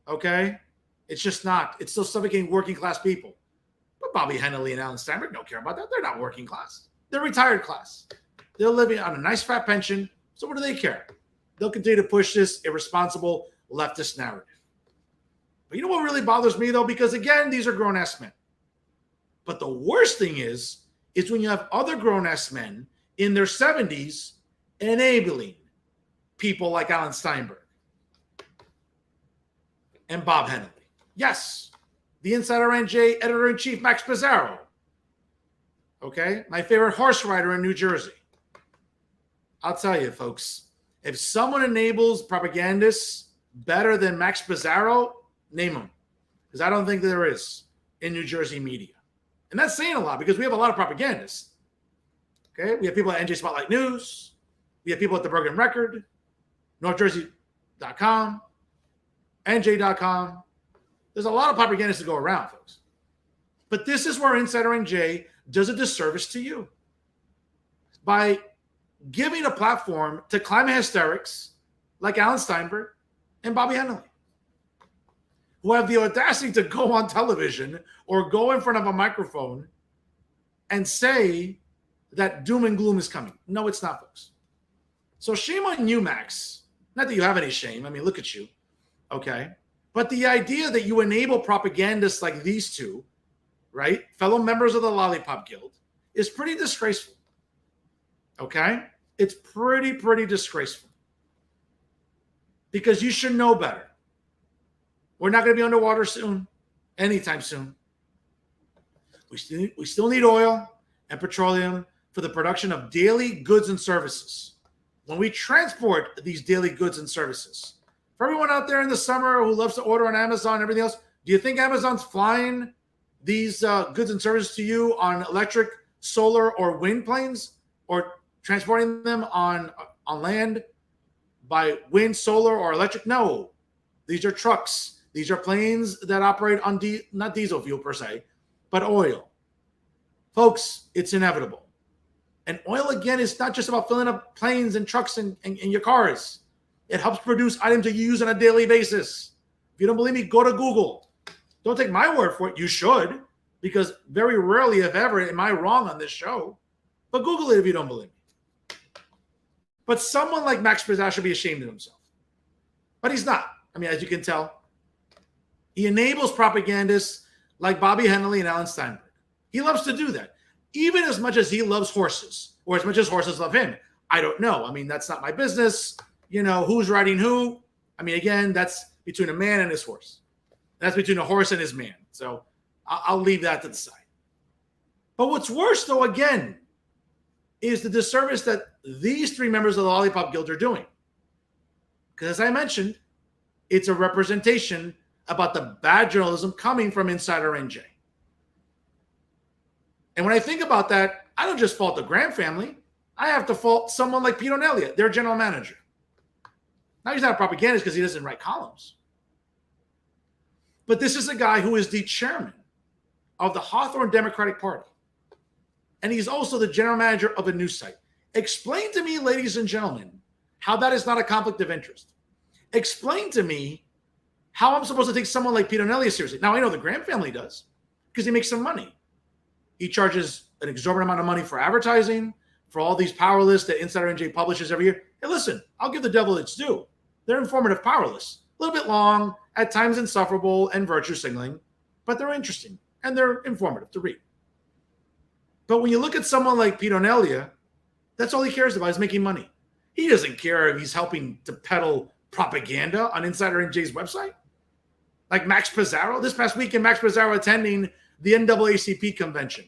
Okay? It's just not. It's still suffocating working class people. But Bobby Henley and Alan Steinberg don't care about that. They're not working class. They're retired class. They're living on a nice fat pension. So what do they care? They'll continue to push this irresponsible leftist narrative. But you know what really bothers me, though? Because, again, these are grown-ass men. But the worst thing is when you have other grown-ass men in their 70s enabling people like Alan Steinberg and Bob Henley. Yes, the Insider NJ editor-in-chief, Max Pizarro. Okay, my favorite horse rider in New Jersey. I'll tell you, folks, if someone enables propagandists better than Max Pizarro, name them. Because I don't think there is in New Jersey media. And that's saying a lot because we have a lot of propagandists. Okay, we have people at NJ Spotlight News. We have people at the Bergen Record, NorthJersey.com, NJ.com. There's a lot of propagandists to go around, folks. But this is where Insider NJ does a disservice to you by giving a platform to climate hysterics like Alan Steinberg and Bobby Henley, who have the audacity to go on television or go in front of a microphone and say that doom and gloom is coming. No, it's not, folks. So shame on you, Max. Not that you have any shame. I mean, look at you. Okay. But the idea that you enable propagandists like these two, right, fellow members of the Lollipop Guild, is pretty disgraceful. Okay? It's pretty disgraceful. Because you should know better. We're not going to be underwater soon, anytime soon. We still need oil and petroleum for the production of daily goods and services. When we transport these daily goods and services, for everyone out there in the summer who loves to order on Amazon and everything else, do you think Amazon's flying these goods and services to you on electric, solar, or wind planes, or transporting them on land by wind, solar, or electric? No. These are trucks. These are planes that operate on not diesel fuel per se, but oil. Folks, it's inevitable. And oil, again, is not just about filling up planes and trucks and your cars. It helps produce items that you use on a daily basis. If you don't believe me, go to Google. Don't take my word for it. You should, because very rarely, if ever, am I wrong on this show. But Google it if you don't believe me. But someone like Max Pizarro should be ashamed of himself. But he's not. I mean, as you can tell, he enables propagandists like Bobby Henley and Alan Steinberg. He loves to do that, even as much as he loves horses, or as much as horses love him. I don't know. I mean, that's not my business. You know, who's riding who? I mean, again, that's between a man and his horse. That's between a horse and his man. So I'll leave that to the side. But what's worse, though, again, is the disservice that these three members of the Lollipop Guild are doing. Because as I mentioned, it's a representation about the bad journalism coming from Insider NJ. And when I think about that, I don't just fault the Graham family. I have to fault someone like Pete O'Neil, their general manager. Now, he's not a propagandist because he doesn't write columns. But this is a guy who is the chairman of the Hawthorne Democratic Party. And he's also the general manager of a news site. Explain to me, ladies and gentlemen, how that is not a conflict of interest. Explain to me how I'm supposed to take someone like Pete O'Neil seriously. Now, I know the Graham family does because he makes some money. He charges an exorbitant amount of money for advertising, for all these power lists that Insider NJ publishes every year. Hey, listen, I'll give the devil its due. They're informative power lists. A little bit long, at times insufferable and virtue signaling, but they're interesting and they're informative to read. But when you look at someone like Pete O'Neil, that's all he cares about is making money. He doesn't care if he's helping to peddle propaganda on Insider NJ's website. Like Max Pizarro. This past weekend, Max Pizarro attending the NAACP convention,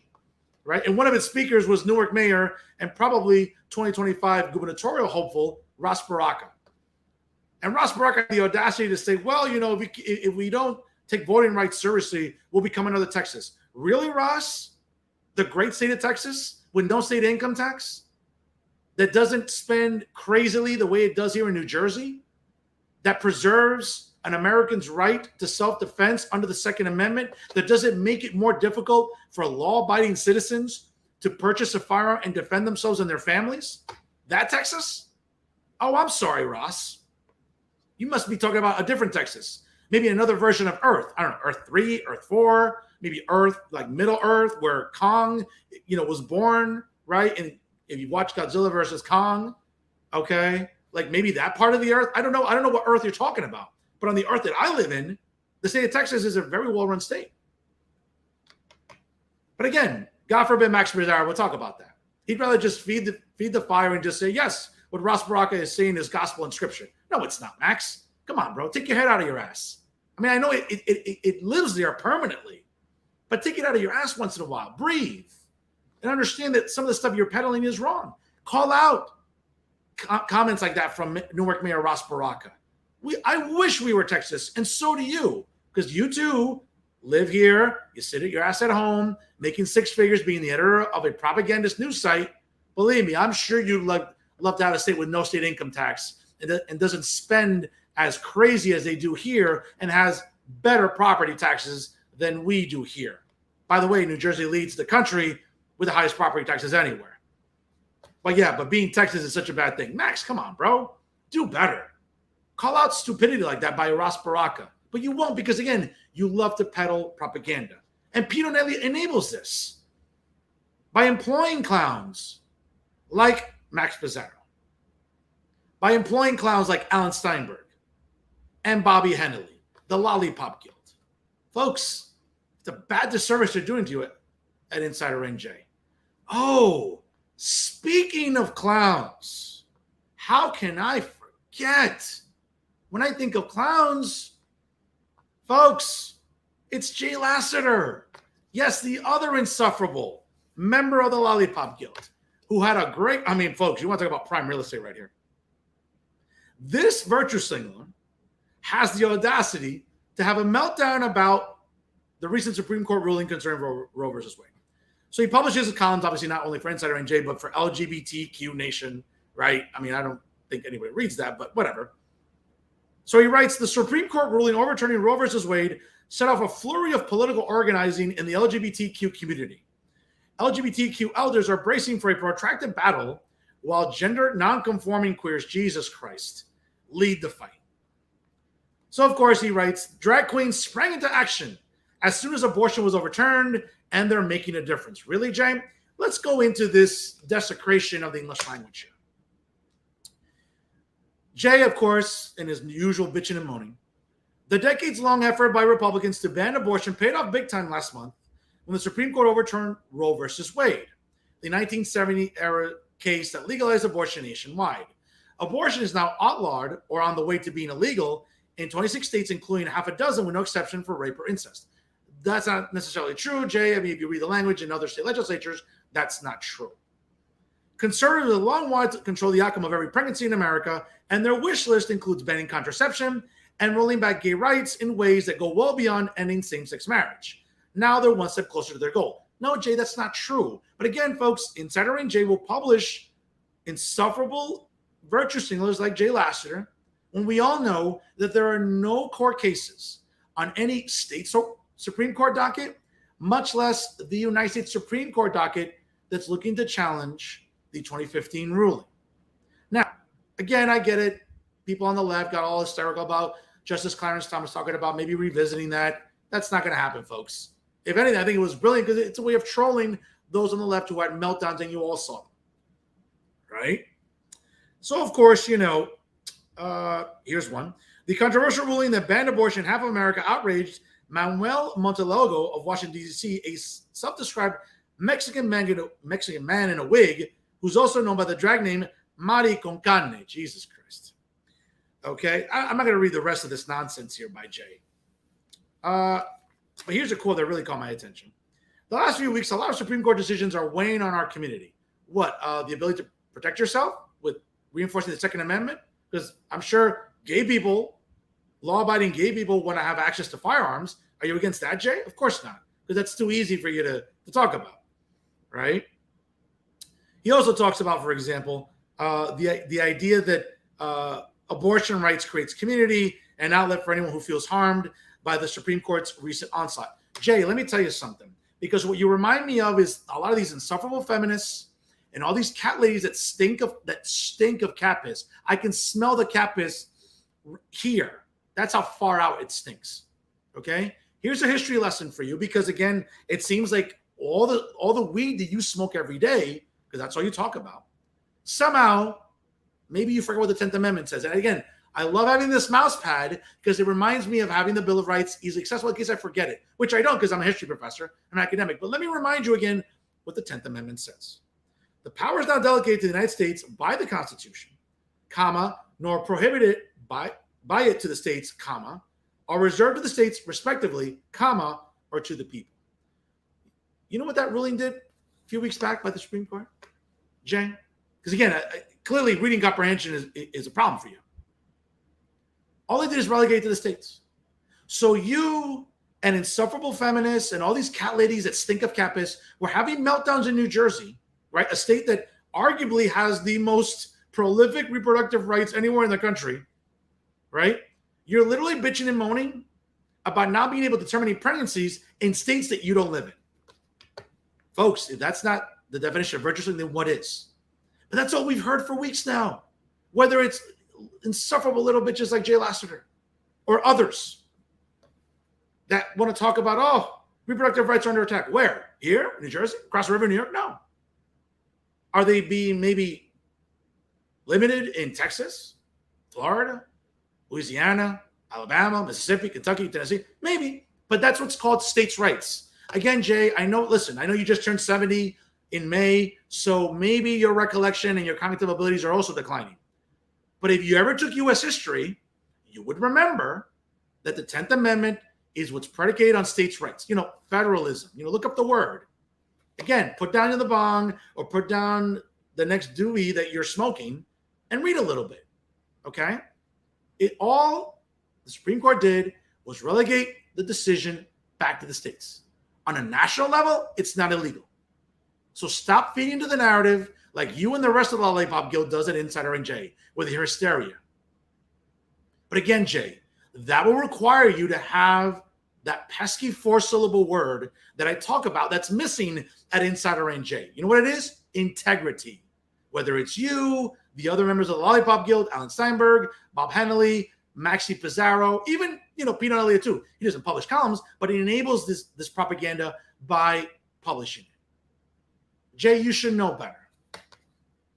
right? And one of its speakers was Newark Mayor and probably 2025 gubernatorial hopeful Ross Baraka. And Ross Baraka had the audacity to say, well, you know, if we don't take voting rights seriously, we'll become another Texas. Really, Ross? The great state of Texas with no state income tax that doesn't spend crazily the way it does here in New Jersey, that preserves an American's right to self-defense under the Second Amendment, that doesn't make it more difficult for law-abiding citizens to purchase a firearm and defend themselves and their families? That Texas? Oh, I'm sorry, Ross. You must be talking about a different Texas. Maybe another version of Earth. I don't know, Earth 3, Earth 4, maybe Earth, like Middle Earth, where Kong, was born, right? And if you watch Godzilla versus Kong, okay, like maybe that part of the Earth. I don't know what Earth you're talking about. But on the Earth that I live in, the state of Texas is a very well-run state. But again, God forbid Max Brazara will talk about that. He'd rather just feed the fire and just say, yes, what Ross Baraka is saying is gospel and scripture. No, it's not, Max. Come on, bro. Take your head out of your ass. I mean, I know it lives there permanently, but take it out of your ass once in a while. Breathe and understand that some of the stuff you're peddling is wrong. Call out comments like that from Newark Mayor Ross Baraka. I wish we were Texas, and so do you, because you too live here. You sit at your ass at home, making six figures, being the editor of a propagandist news site. Believe me, I'm sure you'd love to have a state with no state income tax and doesn't spend as crazy as they do here and has better property taxes than we do here. By the way, New Jersey leads the country with the highest property taxes anywhere. But being Texas is such a bad thing. Max, come on, bro. Do better. Call out stupidity like that by Ross Baraka. But you won't because, again, you love to peddle propaganda. And Pete O'Neill enables this by employing clowns like Max Brazara, by employing clowns like Alan Steinberg and Bobby Hennelly, the Lollipop Guild. Folks, it's a bad disservice they're doing to you at Insider NJ. Oh, speaking of clowns, how can I forget? When I think of clowns, folks, it's Jay Lassiter. Yes, the other insufferable member of the Lollipop Guild, who had a great, folks, you want to talk about prime real estate right here. This virtue signaler has the audacity to have a meltdown about the recent Supreme Court ruling concerning Roe versus Wade. So he publishes his columns, obviously not only for Insider NJ, but for LGBTQ Nation, right? I don't think anybody reads that, but whatever. So he writes, the Supreme Court ruling overturning Roe versus Wade set off a flurry of political organizing in the LGBTQ community. LGBTQ elders are bracing for a protracted battle while gender nonconforming queers, Jesus Christ, lead the fight. So, of course, he writes, drag queens sprang into action as soon as abortion was overturned, and they're making a difference. Really, Jay? Let's go into this desecration of the English language here. Jay, of course, in his usual bitching and moaning, the decades-long effort by Republicans to ban abortion paid off big time last month when the Supreme Court overturned Roe versus Wade, the 1970-era case that legalized abortion nationwide. Abortion is now outlawed or on the way to being illegal in 26 states, including half a dozen with no exception for rape or incest. That's not necessarily true, Jay. If you read the language in other state legislatures, that's not true. Conservatives have long wanted to control the outcome of every pregnancy in America, and their wish list includes banning contraception and rolling back gay rights in ways that go well beyond ending same-sex marriage. Now they're one step closer to their goal. No, Jay, that's not true. But again, folks, Insider NJ will publish insufferable virtue signalers like Jay Lassiter when we all know that there are no court cases on any state Supreme Court docket, much less the United States Supreme Court docket that's looking to challenge the 2015 ruling. Now, again, I get it. People on the left got all hysterical about Justice Clarence Thomas talking about maybe revisiting that. That's not going to happen, folks. If anything, I think it was brilliant because it's a way of trolling those on the left who had meltdowns, and you all saw them, right? So, of course, here's one. The controversial ruling that banned abortion in half of America outraged Manuel Montalvo of Washington, D.C., a self-described Mexican man in a wig who's also known by the drag name Mari con Carne. Jesus Christ. Okay, I'm not going to read the rest of this nonsense here by Jay. But here's a quote that really caught my attention. The last few weeks, a lot of Supreme Court decisions are weighing on our community. What? The ability to protect yourself with reinforcing the Second Amendment? Because I'm sure gay people, law-abiding gay people, want to have access to firearms. Are you against that, Jay? Of course not. because that's too easy for you to talk about, right? He also talks about, for example, the idea that abortion rights creates community and outlet for anyone who feels harmed by the Supreme Court's recent onslaught. Jay, let me tell you something, because what you remind me of is a lot of these insufferable feminists and all these cat ladies that stink of cat piss. I can smell the cat piss here. That's how far out it stinks. Okay? Here's a history lesson for you, because again, it seems like all the weed that you smoke every day, because that's all you talk about, somehow maybe you forget what the 10th Amendment says. And again, I love having this mouse pad because it reminds me of having the Bill of Rights easily accessible in case I forget it, which I don't because I'm a history professor, I'm an academic. But let me remind you again what the 10th Amendment says. The power is now delegated to the United States by the Constitution, comma, nor prohibited by it to the states, comma, are reserved to the states respectively, comma, or to the people. You know what that ruling did a few weeks back by the Supreme Court, Jay? Because again, clearly reading comprehension is a problem for you. All they did is relegate to the states. So you and insufferable feminists and all these cat ladies that stink of cat piss were having meltdowns in New Jersey, right? A state that arguably has the most prolific reproductive rights anywhere in the country, right? You're literally bitching and moaning about not being able to terminate pregnancies in states that you don't live in. Folks, if that's not the definition of virtue signaling, then what is? But that's all we've heard for weeks now, whether it's insufferable little bitches like Jay Lassiter or others that want to talk about, oh, reproductive rights are under attack. Where? Here? New Jersey? Across the river, New York? No. Are they being maybe limited in Texas, Florida, Louisiana, Alabama, Mississippi, Kentucky, Tennessee? Maybe. But that's what's called states' rights. Again, Jay, I know you just turned 70 in May, so maybe your recollection and your cognitive abilities are also declining. But if you ever took U.S. history, you would remember that the 10th Amendment is what's predicated on states' rights. Federalism. Look up the word. Again, put down the bong or put down the next Dewey that you're smoking and read a little bit, okay? The Supreme Court did was relegate the decision back to the states. On a national level, it's not illegal. So stop feeding into the narrative like you and the rest of the Lollipop Guild does at Insider and Jay with your hysteria. But again, Jay, that will require you to have that pesky 4-syllable word that I talk about that's missing at Insider and Jay. You know what it is? Integrity. Whether it's you, the other members of the Lollipop Guild, Alan Steinberg, Bob Hennelly, Maxi Pizarro, even, Peanut Elliott too. He doesn't publish columns, but he enables this propaganda by publishing it. Jay, you should know better.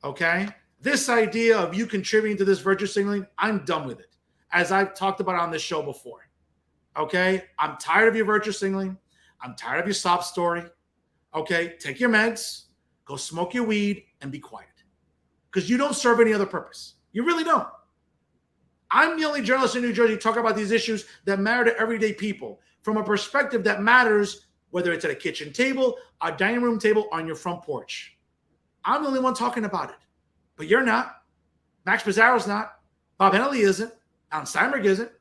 Okay? This idea of you contributing to this virtue signaling, I'm done with it. As I've talked about on this show before. Okay? I'm tired of your virtue signaling. I'm tired of your sob story. Okay? Take your meds, go smoke your weed, and be quiet. Because you don't serve any other purpose. You really don't. I'm the only journalist in New Jersey talking about these issues that matter to everyday people from a perspective that matters, whether it's at a kitchen table, a dining room table, on your front porch. I'm the only one talking about it. But you're not. Max Pizarro's not. Bob Hennelly isn't. Alan Steinberg isn't.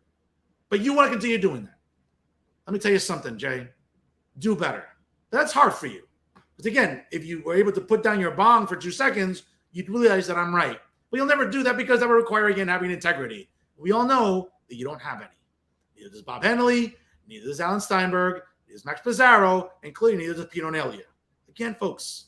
But you want to continue doing that. Let me tell you something, Jay. Do better. That's hard for you. Because again, if you were able to put down your bong for 2 seconds, you'd realize that I'm right. But you'll never do that because that would require, again, having integrity. We all know that you don't have any. Neither does Bob Hennelly, neither does Alan Steinberg, neither does Max Pizarro, including neither does Peanut Elliott. Again, folks,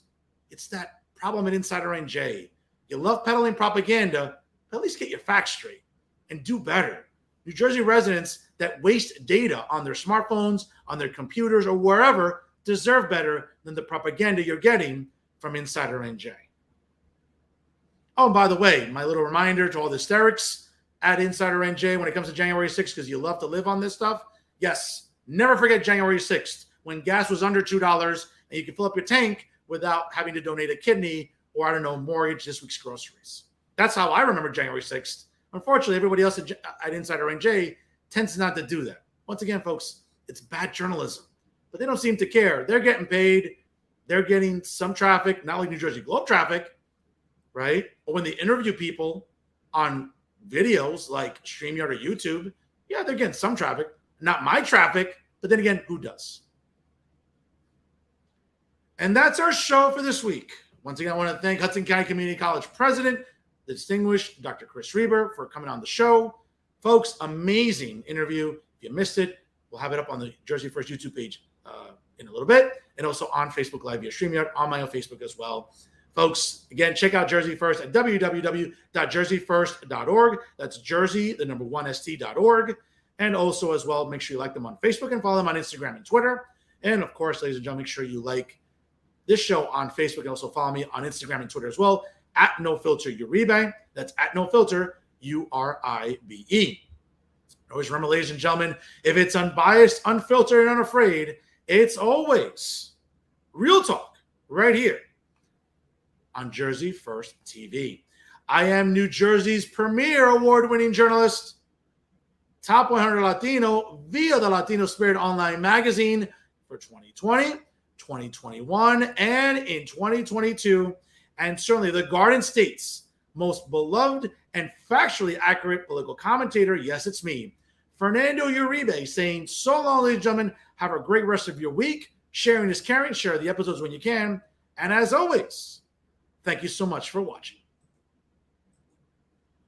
it's that problem at Insider and Jay. You love peddling propaganda, but at least get your facts straight and do better. New Jersey residents that waste data on their smartphones, on their computers, or wherever deserve better than the propaganda you're getting from Insider and Jay. Oh, and by the way, my little reminder to all the hysterics at Insider and Jay when it comes to January 6th, because you love to live on this stuff. Yes, never forget January 6th when gas was under $2 and you could fill up your tank without having to donate a kidney or, I don't know, mortgage this week's groceries. That's how I remember January 6th. Unfortunately, everybody else at Insider and Jay tends not to do that. Once again, folks, it's bad journalism. But they don't seem to care. They're getting paid. They're getting some traffic, not like New Jersey Globe traffic, right? Or when they interview people on videos like StreamYard or YouTube, yeah, they're getting some traffic. Not my traffic, but then again, who does? And that's our show for this week. Once again, I want to thank Hudson County Community College President, the distinguished Dr. Chris Reber, for coming on the show. Folks, amazing interview. If you missed it, we'll have it up on the Jersey First YouTube page in a little bit, and also on Facebook Live via StreamYard, on my own Facebook as well. Folks, again, check out Jersey First at www.jerseyfirst.org. That's Jersey, the number 1st.org. And also as well, make sure you like them on Facebook and follow them on Instagram and Twitter. And of course, ladies and gentlemen, make sure you like this show on Facebook and also follow me on Instagram and Twitter as well at NoFilter Uribe. That's at NoFilter Uribe. Always remember, ladies and gentlemen, if it's unbiased, unfiltered, and unafraid, it's always real talk right here on Jersey First TV. I am New Jersey's premier award-winning journalist, Top 100 Latino via the Latino Spirit Online magazine for 2020, 2021, and in 2022, and certainly the Garden State's most beloved and factually accurate political commentator. Yes, it's me, Fernando Uribe, saying so long, ladies and gentlemen. Have a great rest of your week. Sharing is caring. Share the episodes when you can. And as always, thank you so much for watching.